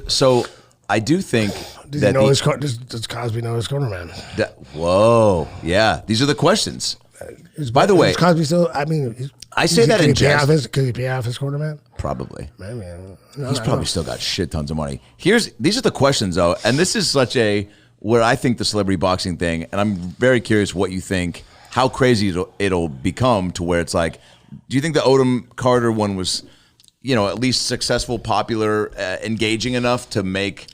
So I do think. Does Cosby know his cornerman? Whoa, yeah. These are the questions. By the way, is Cosby still? I say that in jest. Could he pay off his cornerman? Probably. He's probably still got shit tons of money. These are the questions though, and this is where I think the celebrity boxing thing, and I'm very curious what you think. How crazy it'll become to where it's like, do you think the Odom Carter one was, at least successful, popular, engaging enough to make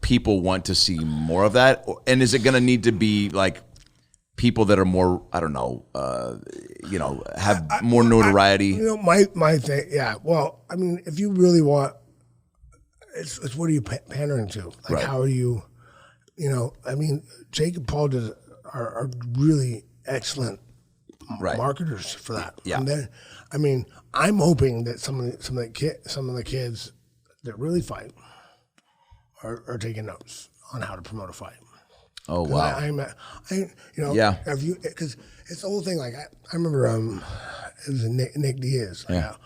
people want to see more of that? And is it going to need to be like people that are more, I don't know, have more notoriety? My thing, yeah. Well, if you really want, it's what are you pandering to? How are you, Jake and Paul are really excellent marketers for that. Yeah. And then, I'm hoping that some of the kids that really fight are taking notes on how to promote a fight. Oh wow! Yeah. Because it's the whole thing. I remember it was Nick Diaz. Yeah.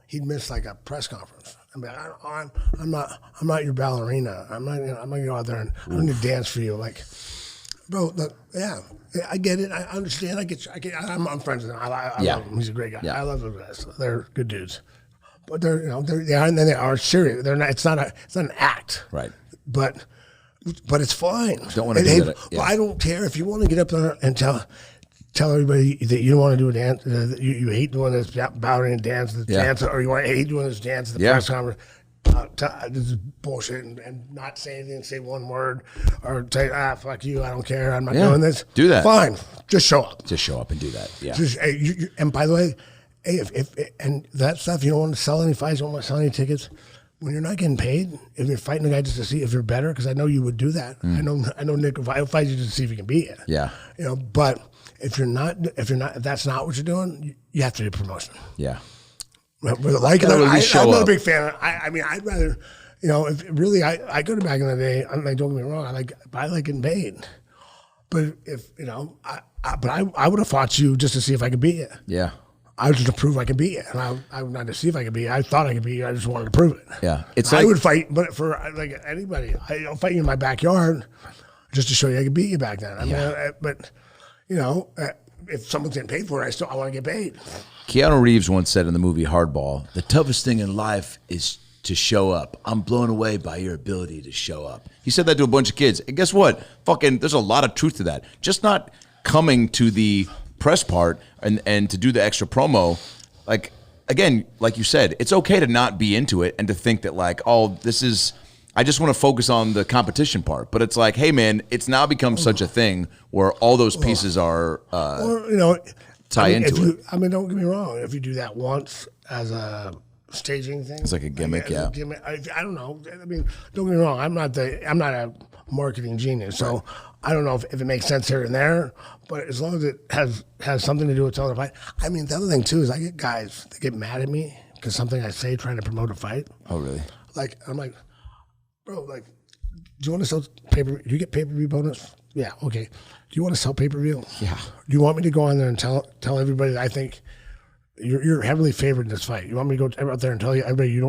He'd miss a press conference. I'm not your ballerina. I'm not gonna go out there and I'm gonna dance for you. Bro, I get it. I understand. I'm friends with him. I love him. He's a great guy. Yeah. I love those guys. They're good dudes. But they are serious. They're not. It's not an act. Right. But it's fine. Don't want to do that. Well, I don't care if you want to get up there and tell everybody that you don't want to do a dance. You hate doing this bowing and dance, or you hate doing this dance at the press conference. This is bullshit, and not say anything, say one word, or say fuck you, I don't care, I'm not doing this. Do that. Fine, just show up. Just show up and do that. Yeah. And by the way, if and that stuff, you don't want to sell any fights, you don't want to sell any tickets. When you're not getting paid, if you're fighting a guy just to see if you're better, because I know you would do that. I know Nick will fight you just to see if he can beat you. Yeah. But if that's not what you're doing, you have to do promotion. Yeah. I'm not a big fan. I'd rather, if really, I go to back in the day. Don't get me wrong. I like getting paid, but I would have fought you just to see if I could beat you. Yeah. I was just to prove I could beat you, and I would not to see if I could beat you. I thought I could beat you. I just wanted to prove it. Yeah, I would fight, but for anybody, I'll fight you in my backyard. just to show you I could beat you back then. I mean, but you know, if someone's getting paid for it, I want to get paid. Keanu Reeves once said in the movie Hardball, "The toughest thing in life is to show up. I'm blown away by your ability to show up." He said that to a bunch of kids. And guess what? Fucking, there's a lot of truth to that. Just not coming to the press part and to do the extra promo. Like, again, like you said, it's okay to not be into it and to think that like, oh, this is, I just want to focus on the competition part. But it's like, hey, man, it's now become such a thing where all those pieces are, or, you know, tie into it. I mean, don't get me wrong. If you do that once as a staging thing, It's like a gimmick, I don't know. I mean, don't get me wrong. I'm not a marketing genius, so I don't know if it makes sense here and there. But as long as it has something to do with telling a fight. I mean, the other thing too is I get guys that get mad at me because something I say trying to promote a fight. Oh, really? Like, I'm like, bro, like, do you want to sell pay-per-view? Do you get pay-per-view bonus? Yeah, okay. Do you want to sell pay-per-view? Yeah. Do you want me to go on there and tell everybody that I think you're heavily favored in this fight? You want me to go out there and tell you everybody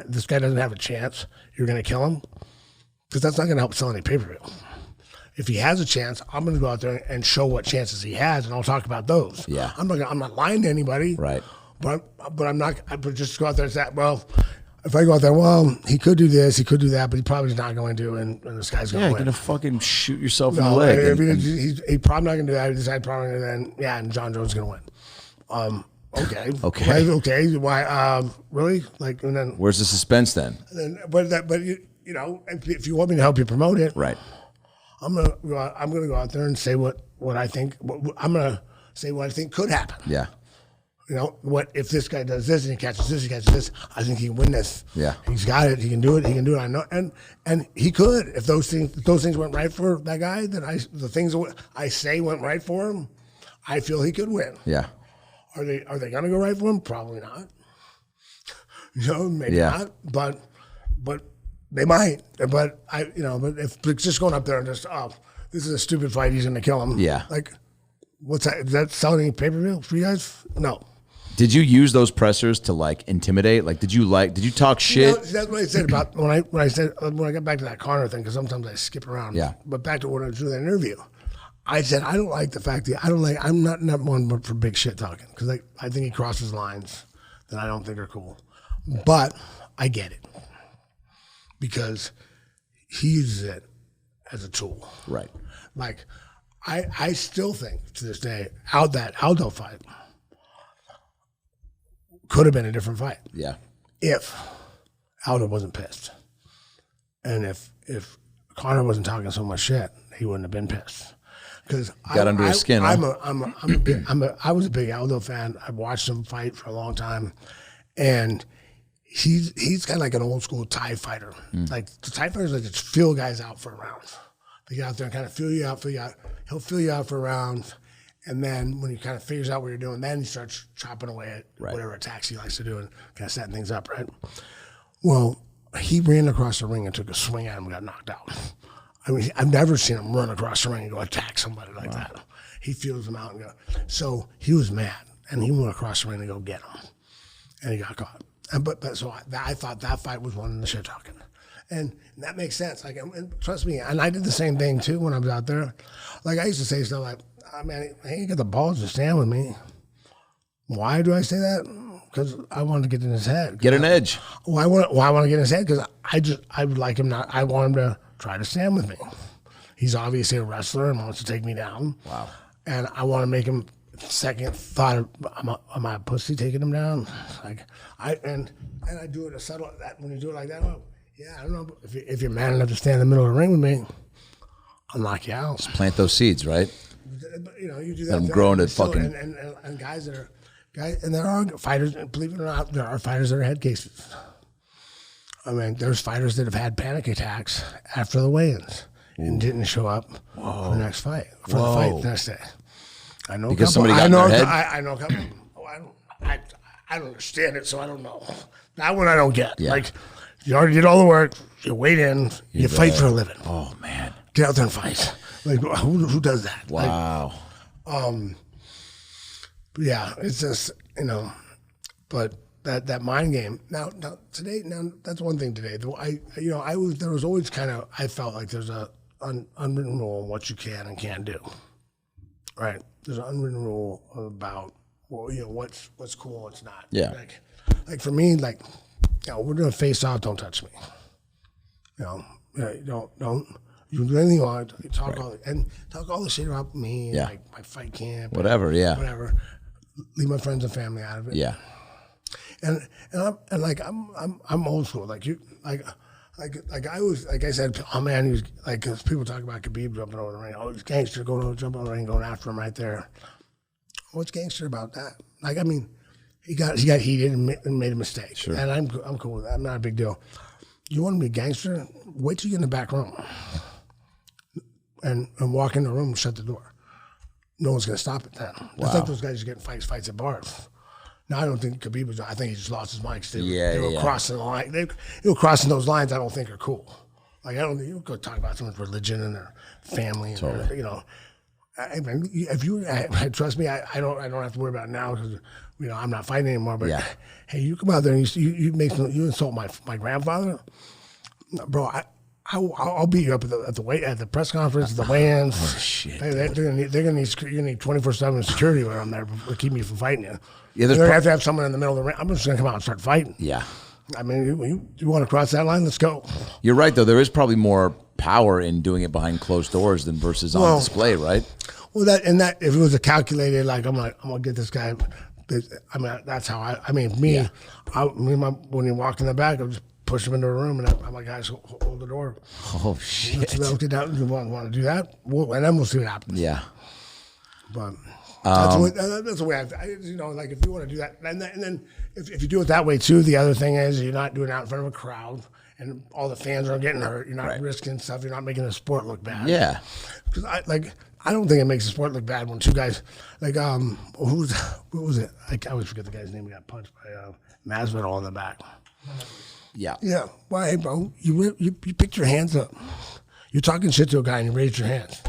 this guy doesn't have a chance, you're going to kill him? Because that's not going to help sell any pay-per-view. If he has a chance, I'm going to go out there and show what chances he has, and I'll talk about those. Yeah. I'm not lying to anybody. Right. But I'm not. I would just go out there and say, well, if I go out there, well, he could do this, he could do that, but he probably is not going to, and this guy's going to win. You're going to fucking shoot yourself in the leg. He's probably not going to do that. He decided probably then, and John Jones is going to win. Okay. Okay. Okay. Why? Really? Like, and then Where's the suspense then? But you know, if you want me to help you promote it, Right. I'm gonna go out there and say what I think. I'm gonna say what I think could happen. Yeah. You know, what if this guy does this and he catches this? I think he can win this. Yeah. He's got it. He can do it. He can do it. I know, and he could if those things went right for that guy. Then the things I say went right for him. I feel he could win. Yeah. Are they gonna go right for him? Probably not. You know, maybe not. But they might. But but if it's just going up there and just this is a stupid fight, he's gonna kill him. Yeah. Like, what's that? Is that selling any pay-per-view for you guys? No. Did you use those pressers to like intimidate? Like, did you talk shit? That's what I said about when I got back to that Conor thing, because sometimes I skip around. Yeah. But back to when I was doing that interview, I said I don't like the fact that I'm not one for big shit talking, because I think he crosses lines that I don't think are cool. But I get it because he uses it as a tool. Right. Like, I still think to this day that Aldo fight could have been a different fight. Yeah. If Aldo wasn't pissed, and if Conor wasn't talking so much shit, he wouldn't have been pissed. Because got under his skin. I was a big Aldo fan. I've watched him fight for a long time, and he's kind of like an old school Thai fighter. Like the Thai fighters like just feel guys out for a round. They get out there and kind of feel you out. He'll feel you out for a round, and then when he kind of figures out what you're doing, then he starts chopping away at whatever attacks he likes to do and kind of setting things up, right? Well, he ran across the ring and took a swing at him and got knocked out. I mean, I've never seen him run across the ring and go attack somebody like that. He feels them out and go. So he was mad, and he went across the ring to go get him, and he got caught. So I thought that fight was one in the shit talking, and that makes sense. Like, and trust me, and I did the same thing too when I was out there. Like, I used to say stuff like, "I mean, he ain't got the balls to stand with me." Why do I say that? Because I wanted to get in his head. Get an edge. Why I want to get in his head? Because I would like him not. I want him to try to stand with me. He's obviously a wrestler and wants to take me down. Wow. And I want to make him second thought. Am I a pussy taking him down? Like I do it a subtle. That when you do it like that, well, yeah, I don't know if you're man enough to stand in the middle of the ring with me, I'll knock you out. Just plant those seeds, right? You know, you do that. Let them grow into fucking. And guys that are and there are fighters. Believe it or not, there are fighters that are head cases. I mean, there's fighters that have had panic attacks after the weigh-ins and didn't show up for the next fight, the fight the next day. I know because a couple. Somebody got in their head? I know a couple. I don't understand it, so I don't know. That one I don't get. Yeah. Like, you already did all the work. You weighed in. You fight for a living. Oh, man. Get out there and fight. Like, who does that? Wow. Like, yeah, it's just, but that mind game. Now today, that's one thing today. There was always kind of, I felt like there's a unwritten rule on what you can and can't do. Right? There's an unwritten rule about what's cool and what's not. Yeah. Like for me, like, we're gonna face off. Don't touch me. Don't. You can do anything you want. You talk all the shit about me. And like my fight camp. Whatever. Yeah. Whatever. Leave my friends and family out of it. Yeah. And I'm old school. Like you, like I was, like I said, oh man, he was like, cause people talk about Khabib jumping over the ring. Oh, he's gangster jumping over the ring, going after him right there. What's gangster about that? Like, I mean, he got heated and made a mistake. Sure. And I'm cool with that. I'm not a big deal. You want to be a gangster? Wait till you get in the back room and walk in the room and shut the door. No one's gonna stop it then. Wow. It's like those guys getting fights at bars. Now I don't think Khabib was. I think he just lost his mind. They were crossing the line. They were crossing those lines. I don't think are cool. Like I don't. You go talk about someone's religion and their family. And totally. Their, I mean, if you trust me, I don't have to worry about it now because I'm not fighting anymore. But hey, you come out there and you insult my grandfather, bro. I'll beat you up at the press conference, the weigh-ins. Oh, shit. They're gonna need 24/7 security when I'm there to keep me from fighting you. Yeah, they're gonna have to have someone in the middle of the ring. I'm just gonna come out and start fighting. Yeah. I mean, you want to cross that line? Let's go. You're right, though. There is probably more power in doing it behind closed doors than versus on display, right? Well, that if it was a calculated, like I'm gonna get this guy. I mean, that's how when you walk in the back, I'm just push him into a room, and I'm like, guys, hold the door. Oh, shit. Let's get down. You want to do that? And then we'll see what happens. Yeah. But that's the way like if you want to do that, and then if you do it that way too, the other thing is you're not doing it out in front of a crowd, and all the fans are getting hurt. You're not risking stuff. You're not making the sport look bad. Yeah. Because I don't think it makes the sport look bad when two guys what was it? I always forget the guy's name. He got punched by Masvidal in the back. Yeah. Yeah. Well, hey, bro, you picked your hands up. You're talking shit to a guy and you raised your hands.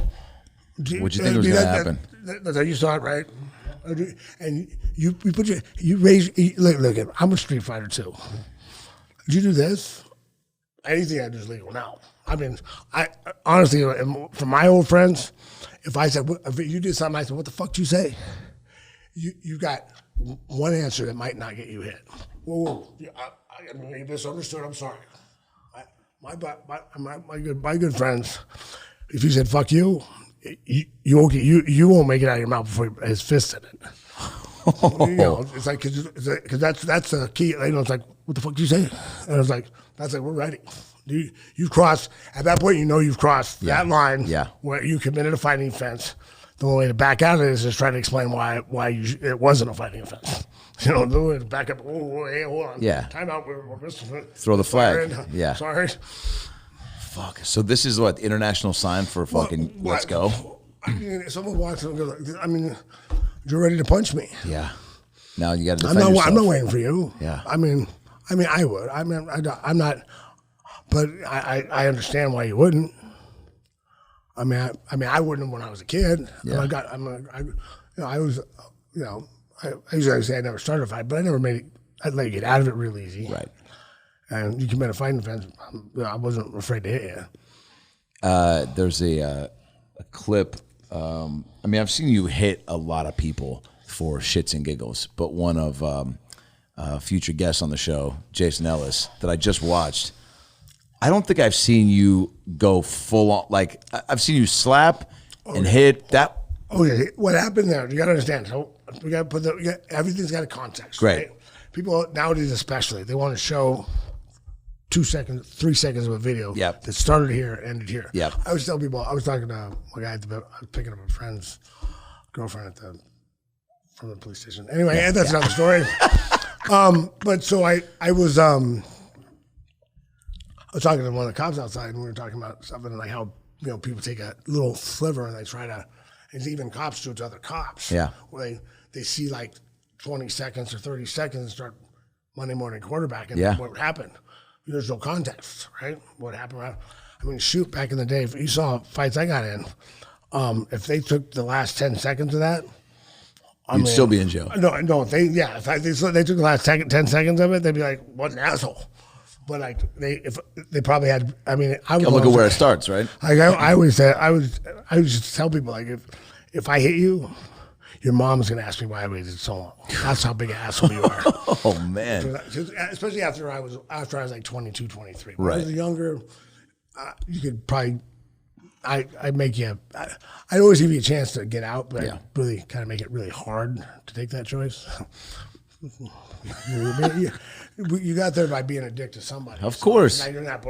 What'd you think was going to happen? That's how you saw it, right? And you raise. Look. I'm a street fighter too. Did you do this? Anything I do is legal now. I mean, I honestly, from my old friends, if you did something, I said, "What the fuck did you say?" You got one answer that might not get you hit. Whoa. You misunderstood. I'm sorry. My good friends. If you said "fuck you," you won't make it out of your mouth before his fist in it. It's like because that's the key. It's like, what the fuck did you say? And I was like, that's like, we're ready. You've crossed at that point. You've crossed that line. Yeah. Where you committed a fighting offense. The only way to back out of it is just try to explain why it wasn't a fighting offense. The way to back up. Oh, hey, hold on. Yeah. Time out. Throw the flag. Yeah. Sorry. Fuck. So this is what international sign for fucking let's go. I mean, someone walks in and goes, I mean, you're ready to punch me. Yeah. Now you got to defend yourself. I'm not waiting for you. Yeah. I mean, I would. I mean, I'm not. But I understand why you wouldn't. I mean, I wouldn't when I was a kid. Yeah. I usually say I never started a fight, but I never made it. I'd let you get out of it real easy. Right. And you commit a fighting offense. I wasn't afraid to hit you. There's a clip. I mean, I've seen you hit a lot of people for shits and giggles, but one of future guests on the show, Jason Ellis, that I just watched, I don't think I've seen you go full on. Like, I've seen you slap and hit that. Okay, what happened there? You got to understand. So we got to put everything's got a context. Great. Right? People nowadays, especially, they want to show 2 seconds, 3 seconds of a video that started here, ended here. Yep. I always tell people. I was talking to a guy. I was picking up a friend's girlfriend from the police station. Anyway, that's another story. But so I was talking to one of the cops outside, and we were talking about something like how people take a little sliver and they try to, and even cops do it to other cops. Yeah. Where they see like 20 seconds or 30 seconds and start Monday morning quarterbacking. What happened? There's no context, right? What happened? I mean, shoot, back in the day, if you saw fights I got in, if they took the last 10 seconds of that, You'd still be in jail. No, if they took the last 10 seconds of it, they'd be like, what an asshole. but like they probably had. I mean, I would Look at where it starts, right? Like I always said, I would just tell people like if I hit you, your mom's gonna ask me why I waited so long. That's how big an asshole you are. Oh man! Especially after I was like 22, 23. When right. I was younger, you could probably. I'd make you. I'd always give you a chance to get out, but I'd really kind of make it really hard to take that choice. You got there by being a dick to somebody. Of course. Now you're not,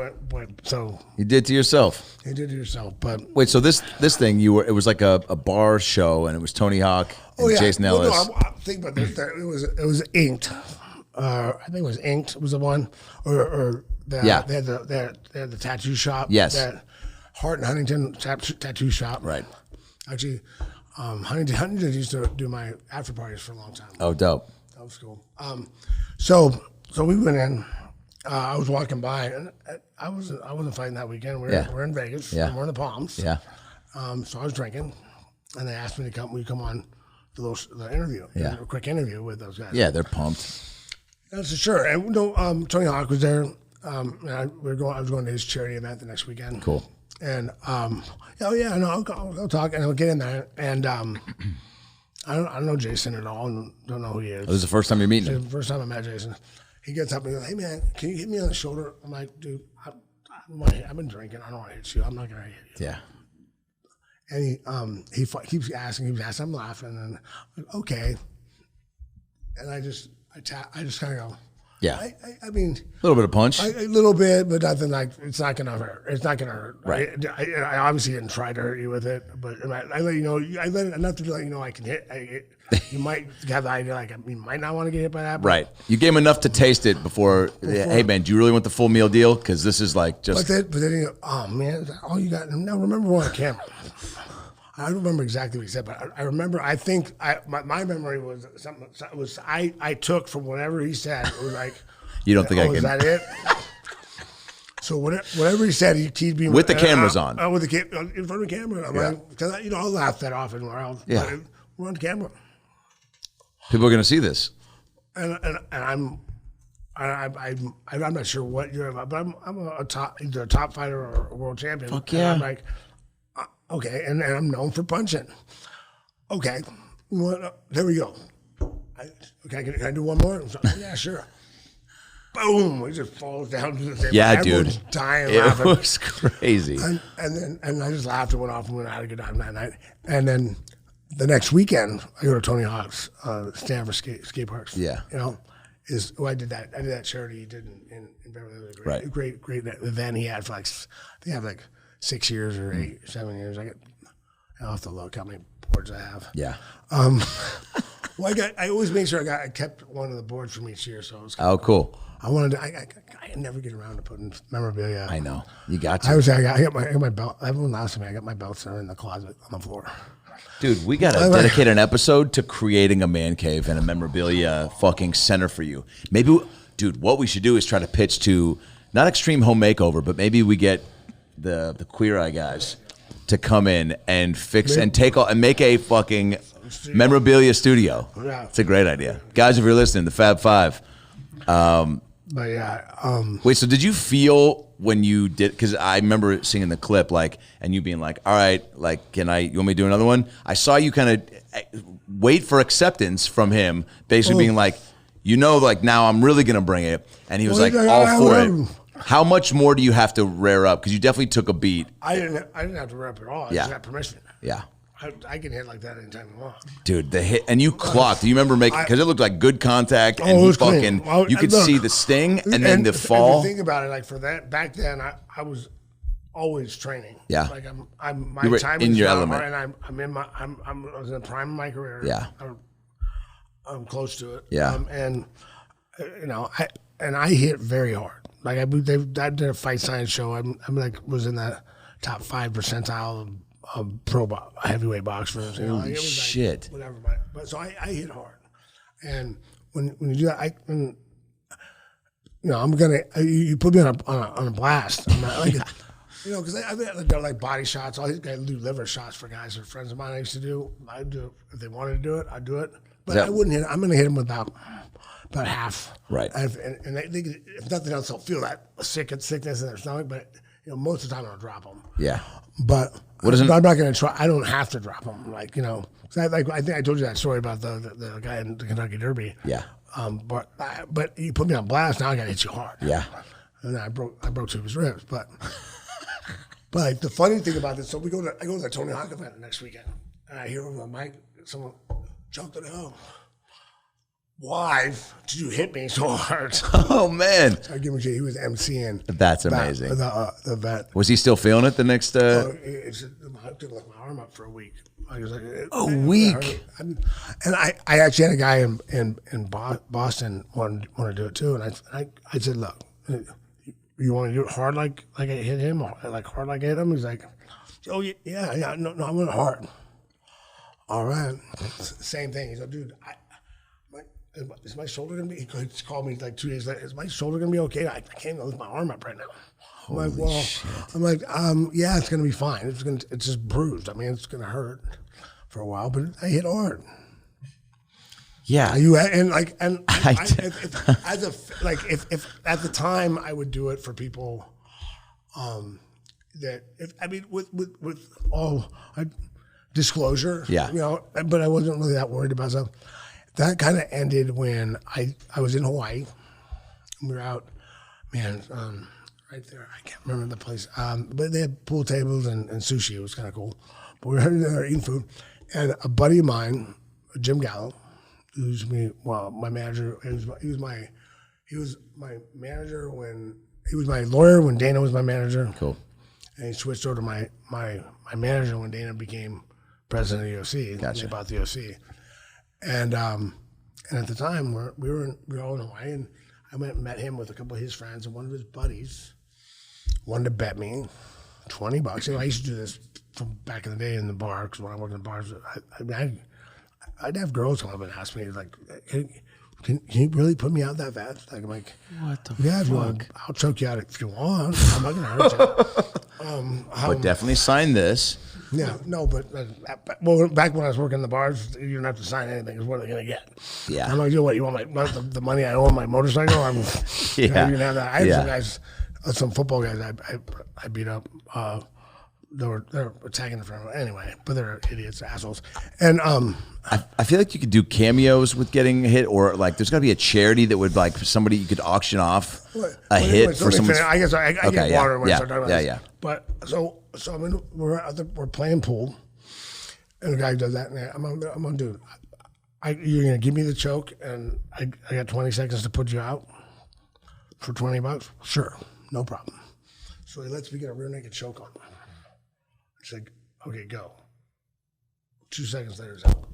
so you did to yourself. You did to yourself. But wait, so this thing it was like a bar show, and it was Tony Hawk and Jason Ellis. Well, no, I think about this. It was Inked. I think it was Inked was the one, or they had the tattoo shop. Yes. That Hart and Huntington tattoo shop. Right. Actually, Huntington used to do my after parties for a long time. Oh, dope. That was cool. So we went in. I was walking by, and I wasn't fighting that weekend. We're in Vegas. Yeah. And we're in the Palms. Yeah. So I was drinking, and they asked me to come. Will you come on to the interview? Yeah. A quick interview with those guys. Yeah, they're pumped. And I said, sure. And Tony Hawk was there. And I was going to his charity event the next weekend. Cool. And I'll talk, and I'll get in there. And I don't know Jason at all, and don't know who he is. This is the first time you're meeting him. The first time I met Jason. He gets up and he goes, "Hey man, can you hit me on the shoulder?" I'm like, "Dude, I've been drinking. I don't want to hit you. I'm not gonna hit you." Yeah. And he keeps asking. I'm laughing, and I'm like, okay. And I just kind of go. Yeah. I mean, a little bit of punch. A little bit, but nothing like it's not gonna hurt. It's not gonna hurt. Right. I obviously didn't try to hurt you with it, but I let you know. I let it enough to let you know I can hit. You might have the idea like you might not want to get hit by that. But, right. You gave him enough to taste it before. Hey man, do you really want the full meal deal? Because this is like just. But then you go, oh man, all you got. Now remember we're on camera. I don't remember exactly what he said, but I remember. I think my memory was something. Was I took from whatever he said. It was like. You don't think I can? Is that it? So whatever he said, he teed me with the cameras on. With the in front of the camera. I'm like, because I'll laugh that often. We're on camera. People are going to see this. And I'm not sure what you're about, but I'm either a top fighter or a world champion. Fuck yeah! And I'm like, okay, and I'm known for punching. Okay, there we go. Can I do one more? Yeah, sure. Boom! It just falls down to the table. Yeah, Everyone's dude. Dying, it laughing. was crazy. And I just laughed and went off and went out a good time that night. And then the next weekend, I go to Tony Hawk's Stanford skate parks. Yeah. I did that. I did that charity he did in Beverly Hills. Right. Great event he had for I think I have like 6 years or 8 or 7 years. I'll have to look how many boards I have. Yeah. Well, I always make sure I kept one of the boards from each year. So it was cool. I wanted to. I never get around to putting memorabilia. I know you got to. I got my belt. Everyone laughs at me. I got my belts that are in the closet on the floor. Dude, we got to dedicate an episode to creating a man cave and a memorabilia fucking center for you. Maybe, dude, what we should do is try to pitch to not Extreme Home Makeover, but maybe we get the Queer Eye guys to come in and fix and take all and make a fucking memorabilia studio. Yeah. It's a great idea, guys. If you're listening, the Fab Five. But yeah. Wait, so did you feel when you did? Because I remember seeing the clip, and you being like, "All right, you want me to do another one?" I saw you kind of wait for acceptance from him, basically being like, now I'm really gonna bring it, and he was all for it. How much more do you have to rear up? Because you definitely took a beat. I didn't have to rear up at all. I just had permission. Yeah. I can hit like that anytime I want. Dude, the hit, and you clocked. Do you remember making, because it looked like good contact, and he fucking, you could see the sting and then the fall. If you think about it, like for that, back then, I was always training. Yeah. Like my you were time in is your not element. hard, and I was in the prime of my career. Yeah. I'm close to it. Yeah. I hit very hard. Like I did a Fight Science show. Was in the top 5 percentile of pro heavyweight boxers. Holy shit! Whatever, but so I hit hard, and when you do that, I'm gonna you put me on a blast. I'm not like because I've done like body shots. I do liver shots for guys or friends of mine. I used to do. I do if they wanted to do it, I'd do it. But I wouldn't hit. I'm going to hit him with about half. Right. And I think if nothing else, they'll feel that sickness in their stomach. But most of the time I'll drop them. Yeah. But I'm not going to try. I don't have to drop them. Like I think I told you that story about the guy in the Kentucky Derby. Yeah. But you put me on blast. Now I got to hit you hard. Yeah. And I broke 2 of his ribs. But like, the funny thing about this, so I go to the Tony Hawk event next weekend, and I hear over the mic someone jumped to the hell. Why did you hit me so hard? Oh man! So I give him he was MCing. That's amazing. The event. Was he still feeling it the next? I took my arm up for a week. I was like, a week. And I actually had a guy in Boston want to do it too, and I said, look, you want to do it hard like I hit him, or like hard like I hit him? He's like, oh yeah, no, I'm going hard. All right, same thing. He's like, dude, is my shoulder gonna be? He called me like 2 days later. Is my shoulder gonna be okay? I can't even lift my arm up right now. I'm like, well, shit. Yeah, it's gonna be fine. It's just bruised. I mean, it's gonna hurt for a while, but I hit hard. Yeah, if at the time I would do it for people, with all disclosure, yeah, but I wasn't really that worried about stuff. That kind of ended when I was in Hawaii. We were out, man, right there. I can't remember the place, but they had pool tables and sushi. It was kind of cool. But we were there eating food, and a buddy of mine, Jim Gallo, who's my manager. He was my manager when he was my lawyer when Dana was my manager. Cool. And he switched over to my manager when Dana became president of the UFC. Gotcha. They bought the UFC. And at the time we were all in Hawaii, and I went and met him with a couple of his friends, and one of his buddies wanted to bet me $20. I used to do this from back in the day in the bar, because when I worked in the bars, I'd have girls come up and ask me like, can you really put me out that fast? Like, I'm like, what the fuck? If you want, I'll choke you out if you want. I'm not gonna hurt you. But definitely sign this. Yeah, no, but back when I was working in the bars, you didn't have to sign anything. Because what are they gonna get? Yeah. I'm like, you want the money I owe on my motorcycle? You can have that. I had some guys, some football guys I beat up. They're attacking the front. Anyway, but they're idiots, assholes. And I feel like you could do cameos with getting hit, or like there's got to be a charity that would like somebody you could auction off hit for someone. I guess I get water when I start talking about this. Yeah. But so I mean, we're playing pool, and the guy does that, and I'm on, dude. You're gonna give me the choke, and I got 20 seconds to put you out for $20. Sure, no problem. So he lets me get a rear naked choke on him. He's like, okay, go. 2 seconds later, he's out.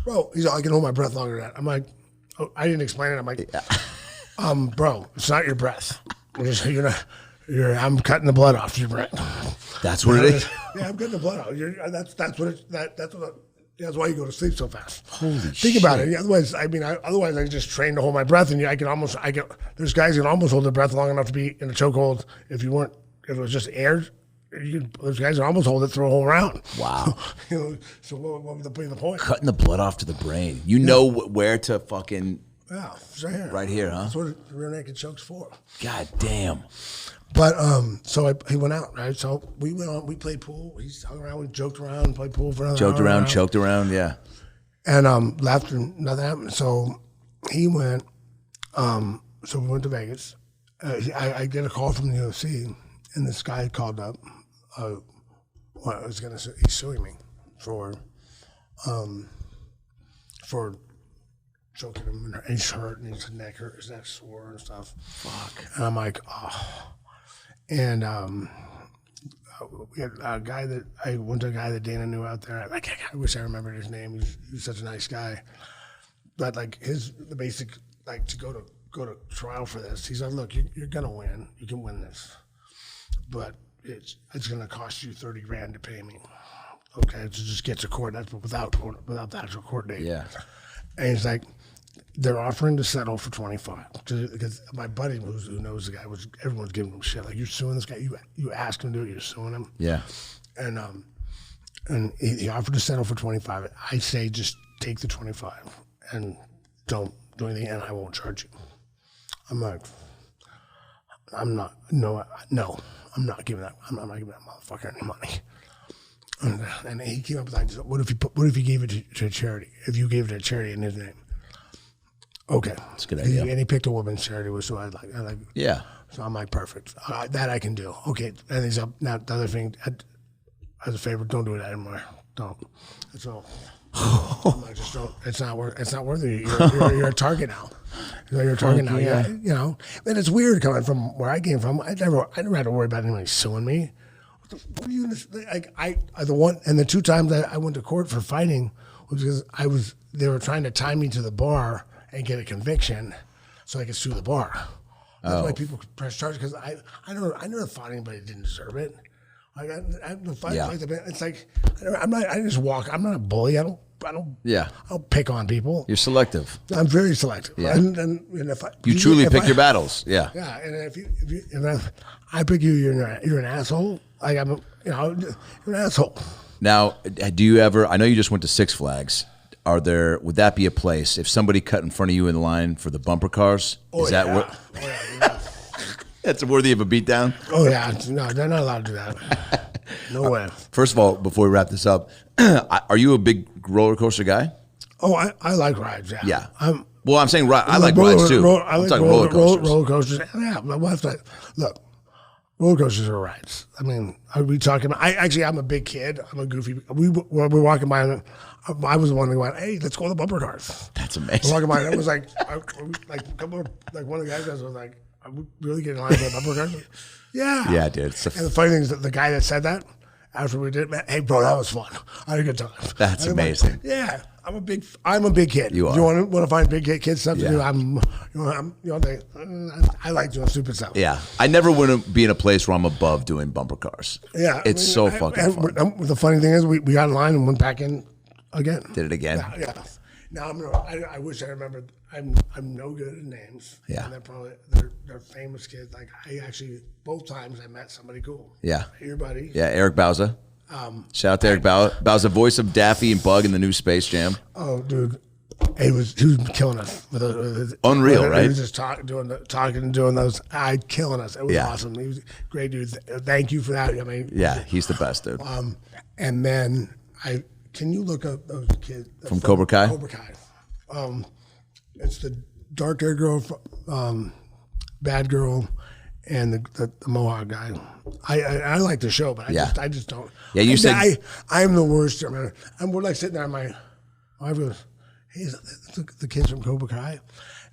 Bro, he's like, I can hold my breath longer than that. I'm like, I didn't explain it. I'm like, bro, it's not your breath. I'm cutting the blood off your breath. That's what it is. Yeah, I'm cutting the blood off. That's why you go to sleep so fast. Holy shit. Think about it. Otherwise, I can just train to hold my breath, and there's guys who can almost hold their breath long enough to be in a chokehold if it was just air. Those guys can almost hold it through a whole round. Wow. So what would be the point? Cutting the blood off to the brain. You know where to fucking. Yeah, it's right here. Right here, huh? That's what the rear naked choke's for. God damn. But so he went out, right? So we went on. We played pool. He hung around. We joked around. Played pool for another hour. Choked around. Yeah. And left, and nothing happened. So he went. So we went to Vegas. I get a call from the UFC, and this guy called up. He's suing me for choking him, and he's hurt, and his neck hurt, his neck sore and stuff. Fuck. And I'm like, oh. And we had a guy I went to a guy that Dana knew out there. I wish I remembered his name. He was such a nice guy. But like the basic, like to go to trial for this, he's like, look, you're gonna win. You can win this, but it's gonna cost you $30,000 to pay me. Okay, to just get to court. That's without the actual court date. Yeah. And he's like, they're offering to settle for 25 because my buddy who knows the guy everyone's giving him shit. Like, you're suing this guy. You asked him to do it. You're suing him. Yeah. And and he offered to settle for 25. I say just take the 25 and don't do anything, and I won't charge you. I'm like, I'm not giving that. I'm not giving that motherfucker any money. And he came up with the idea, what if you gave it to a charity? If you gave it to a charity in his name, okay, that's a good idea. And he picked a woman's charity, so I like. Yeah. So I'm like, perfect. That I can do. Okay, and he's up. Now the other thing, as a favor, don't do it anymore. Don't. So I'm like, just don't. It's not worth it. You're a target now. You're a target now. Yeah. You know. And it's weird coming from where I came from. I never had to worry about anybody suing me. What are you like? The one and the two times I went to court for fighting was because they were trying to tie me to the bar and get a conviction so I could sue the bar. That's why people press charges, because I never fought anybody that didn't deserve it. Like I fight like that. It's like I just walk. I'm not a bully. I don't pick on people. You're selective. I'm very selective. Yeah. And if you truly pick your battles. Yeah. Yeah. And if I pick you, you're an asshole. Like you're an asshole. Now, do you ever? I know you just went to Six Flags. Would that be a place if somebody cut in front of you in line for the bumper cars? That's worthy of a beatdown? Oh yeah, no, they're not allowed to do that. No way. First of all, before we wrap this up, are you a big roller coaster guy? Oh, I like rides. Yeah. Yeah. I'm saying I like rides too. I'm talking roller coasters. Roller coasters. Yeah. Look, roller coasters are rides. I mean, are we talking? I'm a big kid. I'm a goofy. We're walking by. I was the one who went, "Hey, let's go on the bumper cars." That's amazing. Walking by, it was like a couple of, like one of the guys was like, "Are we really getting in line for the bumper cars?" Yeah. Yeah, dude. And the funny thing is that the guy that said that after we did it, hey, bro, that was fun. I had a good time. That's amazing. Like, yeah. I'm a big kid. You are. If you want to find big kid stuff to do, I like doing stupid stuff. Yeah. I never want to be in a place where I'm above doing bumper cars. Yeah. It's so fucking fun. The funny thing is we got in line and went back in again. Did it again? Yeah. Now I wish I remembered. I'm no good at names. Yeah. And they're famous kids. Like both times I met somebody cool. Yeah. Hey, your buddy. Yeah, Eric Bauza. Shout out to Eric Bauza, voice of Daffy and Bug in the new Space Jam. Oh, dude, he was killing us with unreal, right? He was just talking and doing those, killing us. It was awesome. He was a great dude. Thank you for that. I mean, yeah, he's the best dude. And then can you look up those kids from Cobra Kai? Cobra Kai. It's the dark-haired girl, bad girl, and the Mohawk guy. I like the show, but I just don't. Yeah, you said I'm the worst. We're like sitting there. My wife goes, "Hey, the kids from Cobra Kai."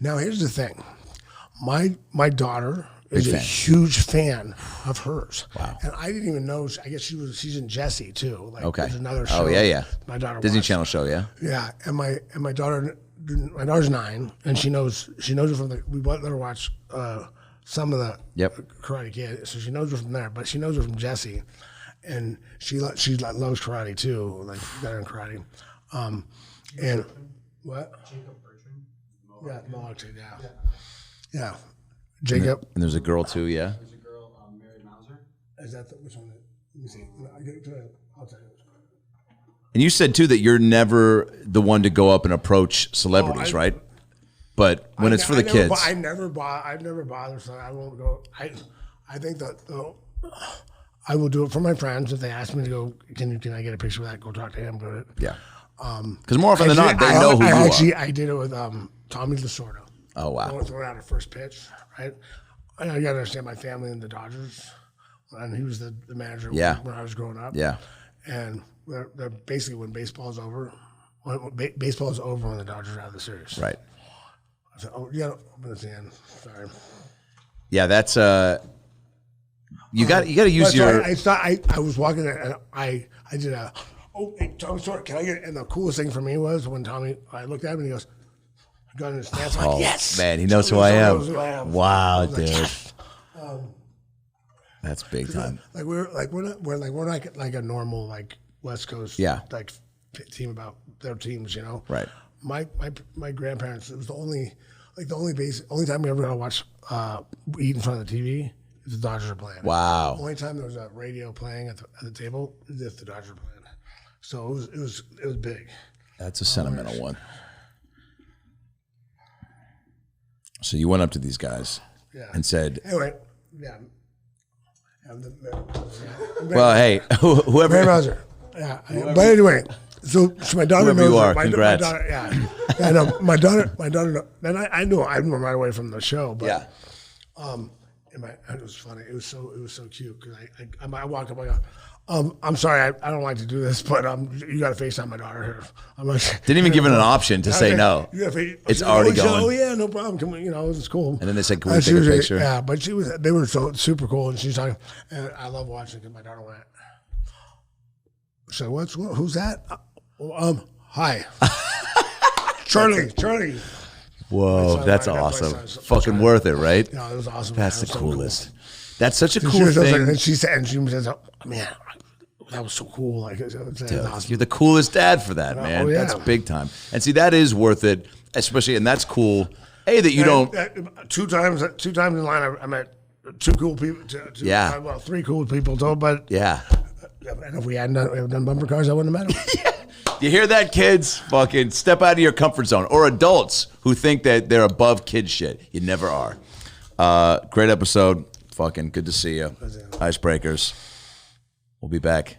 Now here's the thing. My daughter is a huge fan of hers. Wow. And I didn't even know. I guess she's in Jessie too. Like, okay. There's another show. Oh yeah. My daughter Disney watched. Channel show. Yeah. Yeah, and my daughter's 9, and she knows it from we let her watch some of the Karate Kid, so she knows her from there. But she knows her from Jessie, and she loves karate too. Like better in karate. And what? Jacob Bertrand. Yeah, Mohawk kid. Yeah. Jacob. And there's a girl too. Yeah. There's a girl, Mary Mauser. Is that which one? Let me see. I'll tell you. And you said too that you're never the one to go up and approach celebrities, right? But when it's for the kids, I've never bothered. So I won't go. I think that I will do it for my friends if they ask me to go. Can I get a picture of that? Go talk to him. Go to it. Yeah. Because more often than not, they know who you are. I did it with Tommy Lasorda. Oh wow. Throwing out a first pitch, right? And you got to understand my family in the Dodgers, and he was the manager when I was growing up. Yeah. And they're basically when baseball's over. Baseball is over when the Dodgers are out of the series. Right. I said, "Oh yeah, but it's the end." Sorry. Yeah, that's you got to use your. I was walking there and I did a. Oh, hey, Tommy Stewart, can I get? And the coolest thing for me was when I looked at him and he goes, got in his stance. I'm like, yes, man, he knows who I am. Knows who I am. Wow, like, dude, yes. that's big time. We're not like a normal like West Coast like team about their teams, you know. Right. My grandparents. It was the only time we ever got to watch eat in front of the TV is the Dodgers are playing. Wow. The only time there was a radio playing at the table is if the Dodgers are playing. So it was big. That's a sentimental one. So you went up to these guys and said, anyway, yeah. Well, hey, whoever. Mary Mauser. Yeah. But anyway, so my daughter Whoever knows. you are, my congrats. daughter, yeah, no, my daughter. Then I knew right away from the show. But, Yeah. It was funny. It was so cute because I walk up. I go, I'm sorry, I don't like to do this, but you got to FaceTime my daughter here. I'm like, Didn't even give it an option to say no. It's already going. Oh yeah, no problem. Come on, it was cool. And then they said, "Can we take a picture?" Yeah, but they were so super cool, and she's talking. And I love watching because my daughter went. So who's that? Hi, Charlie. Whoa, that's awesome. Fucking worth it, right? No, it was awesome. That's the so coolest. That's such a cool. cool thing. And she says, man, that was so cool. Like, it was awesome. You're the coolest dad for that, man. Oh, yeah. That's big time. And see, that is worth it, especially, and that's cool. Hey, that you don't. Two times in line, I met two cool people. Well, three cool people, too, but Yeah. and if we hadn't done bumper cars, I wouldn't have met them. You hear that, kids? Fucking step out of your comfort zone. Or adults who think that they're above kid shit. You never are. Great episode. Fucking good to see you. Icebreakers. We'll be back.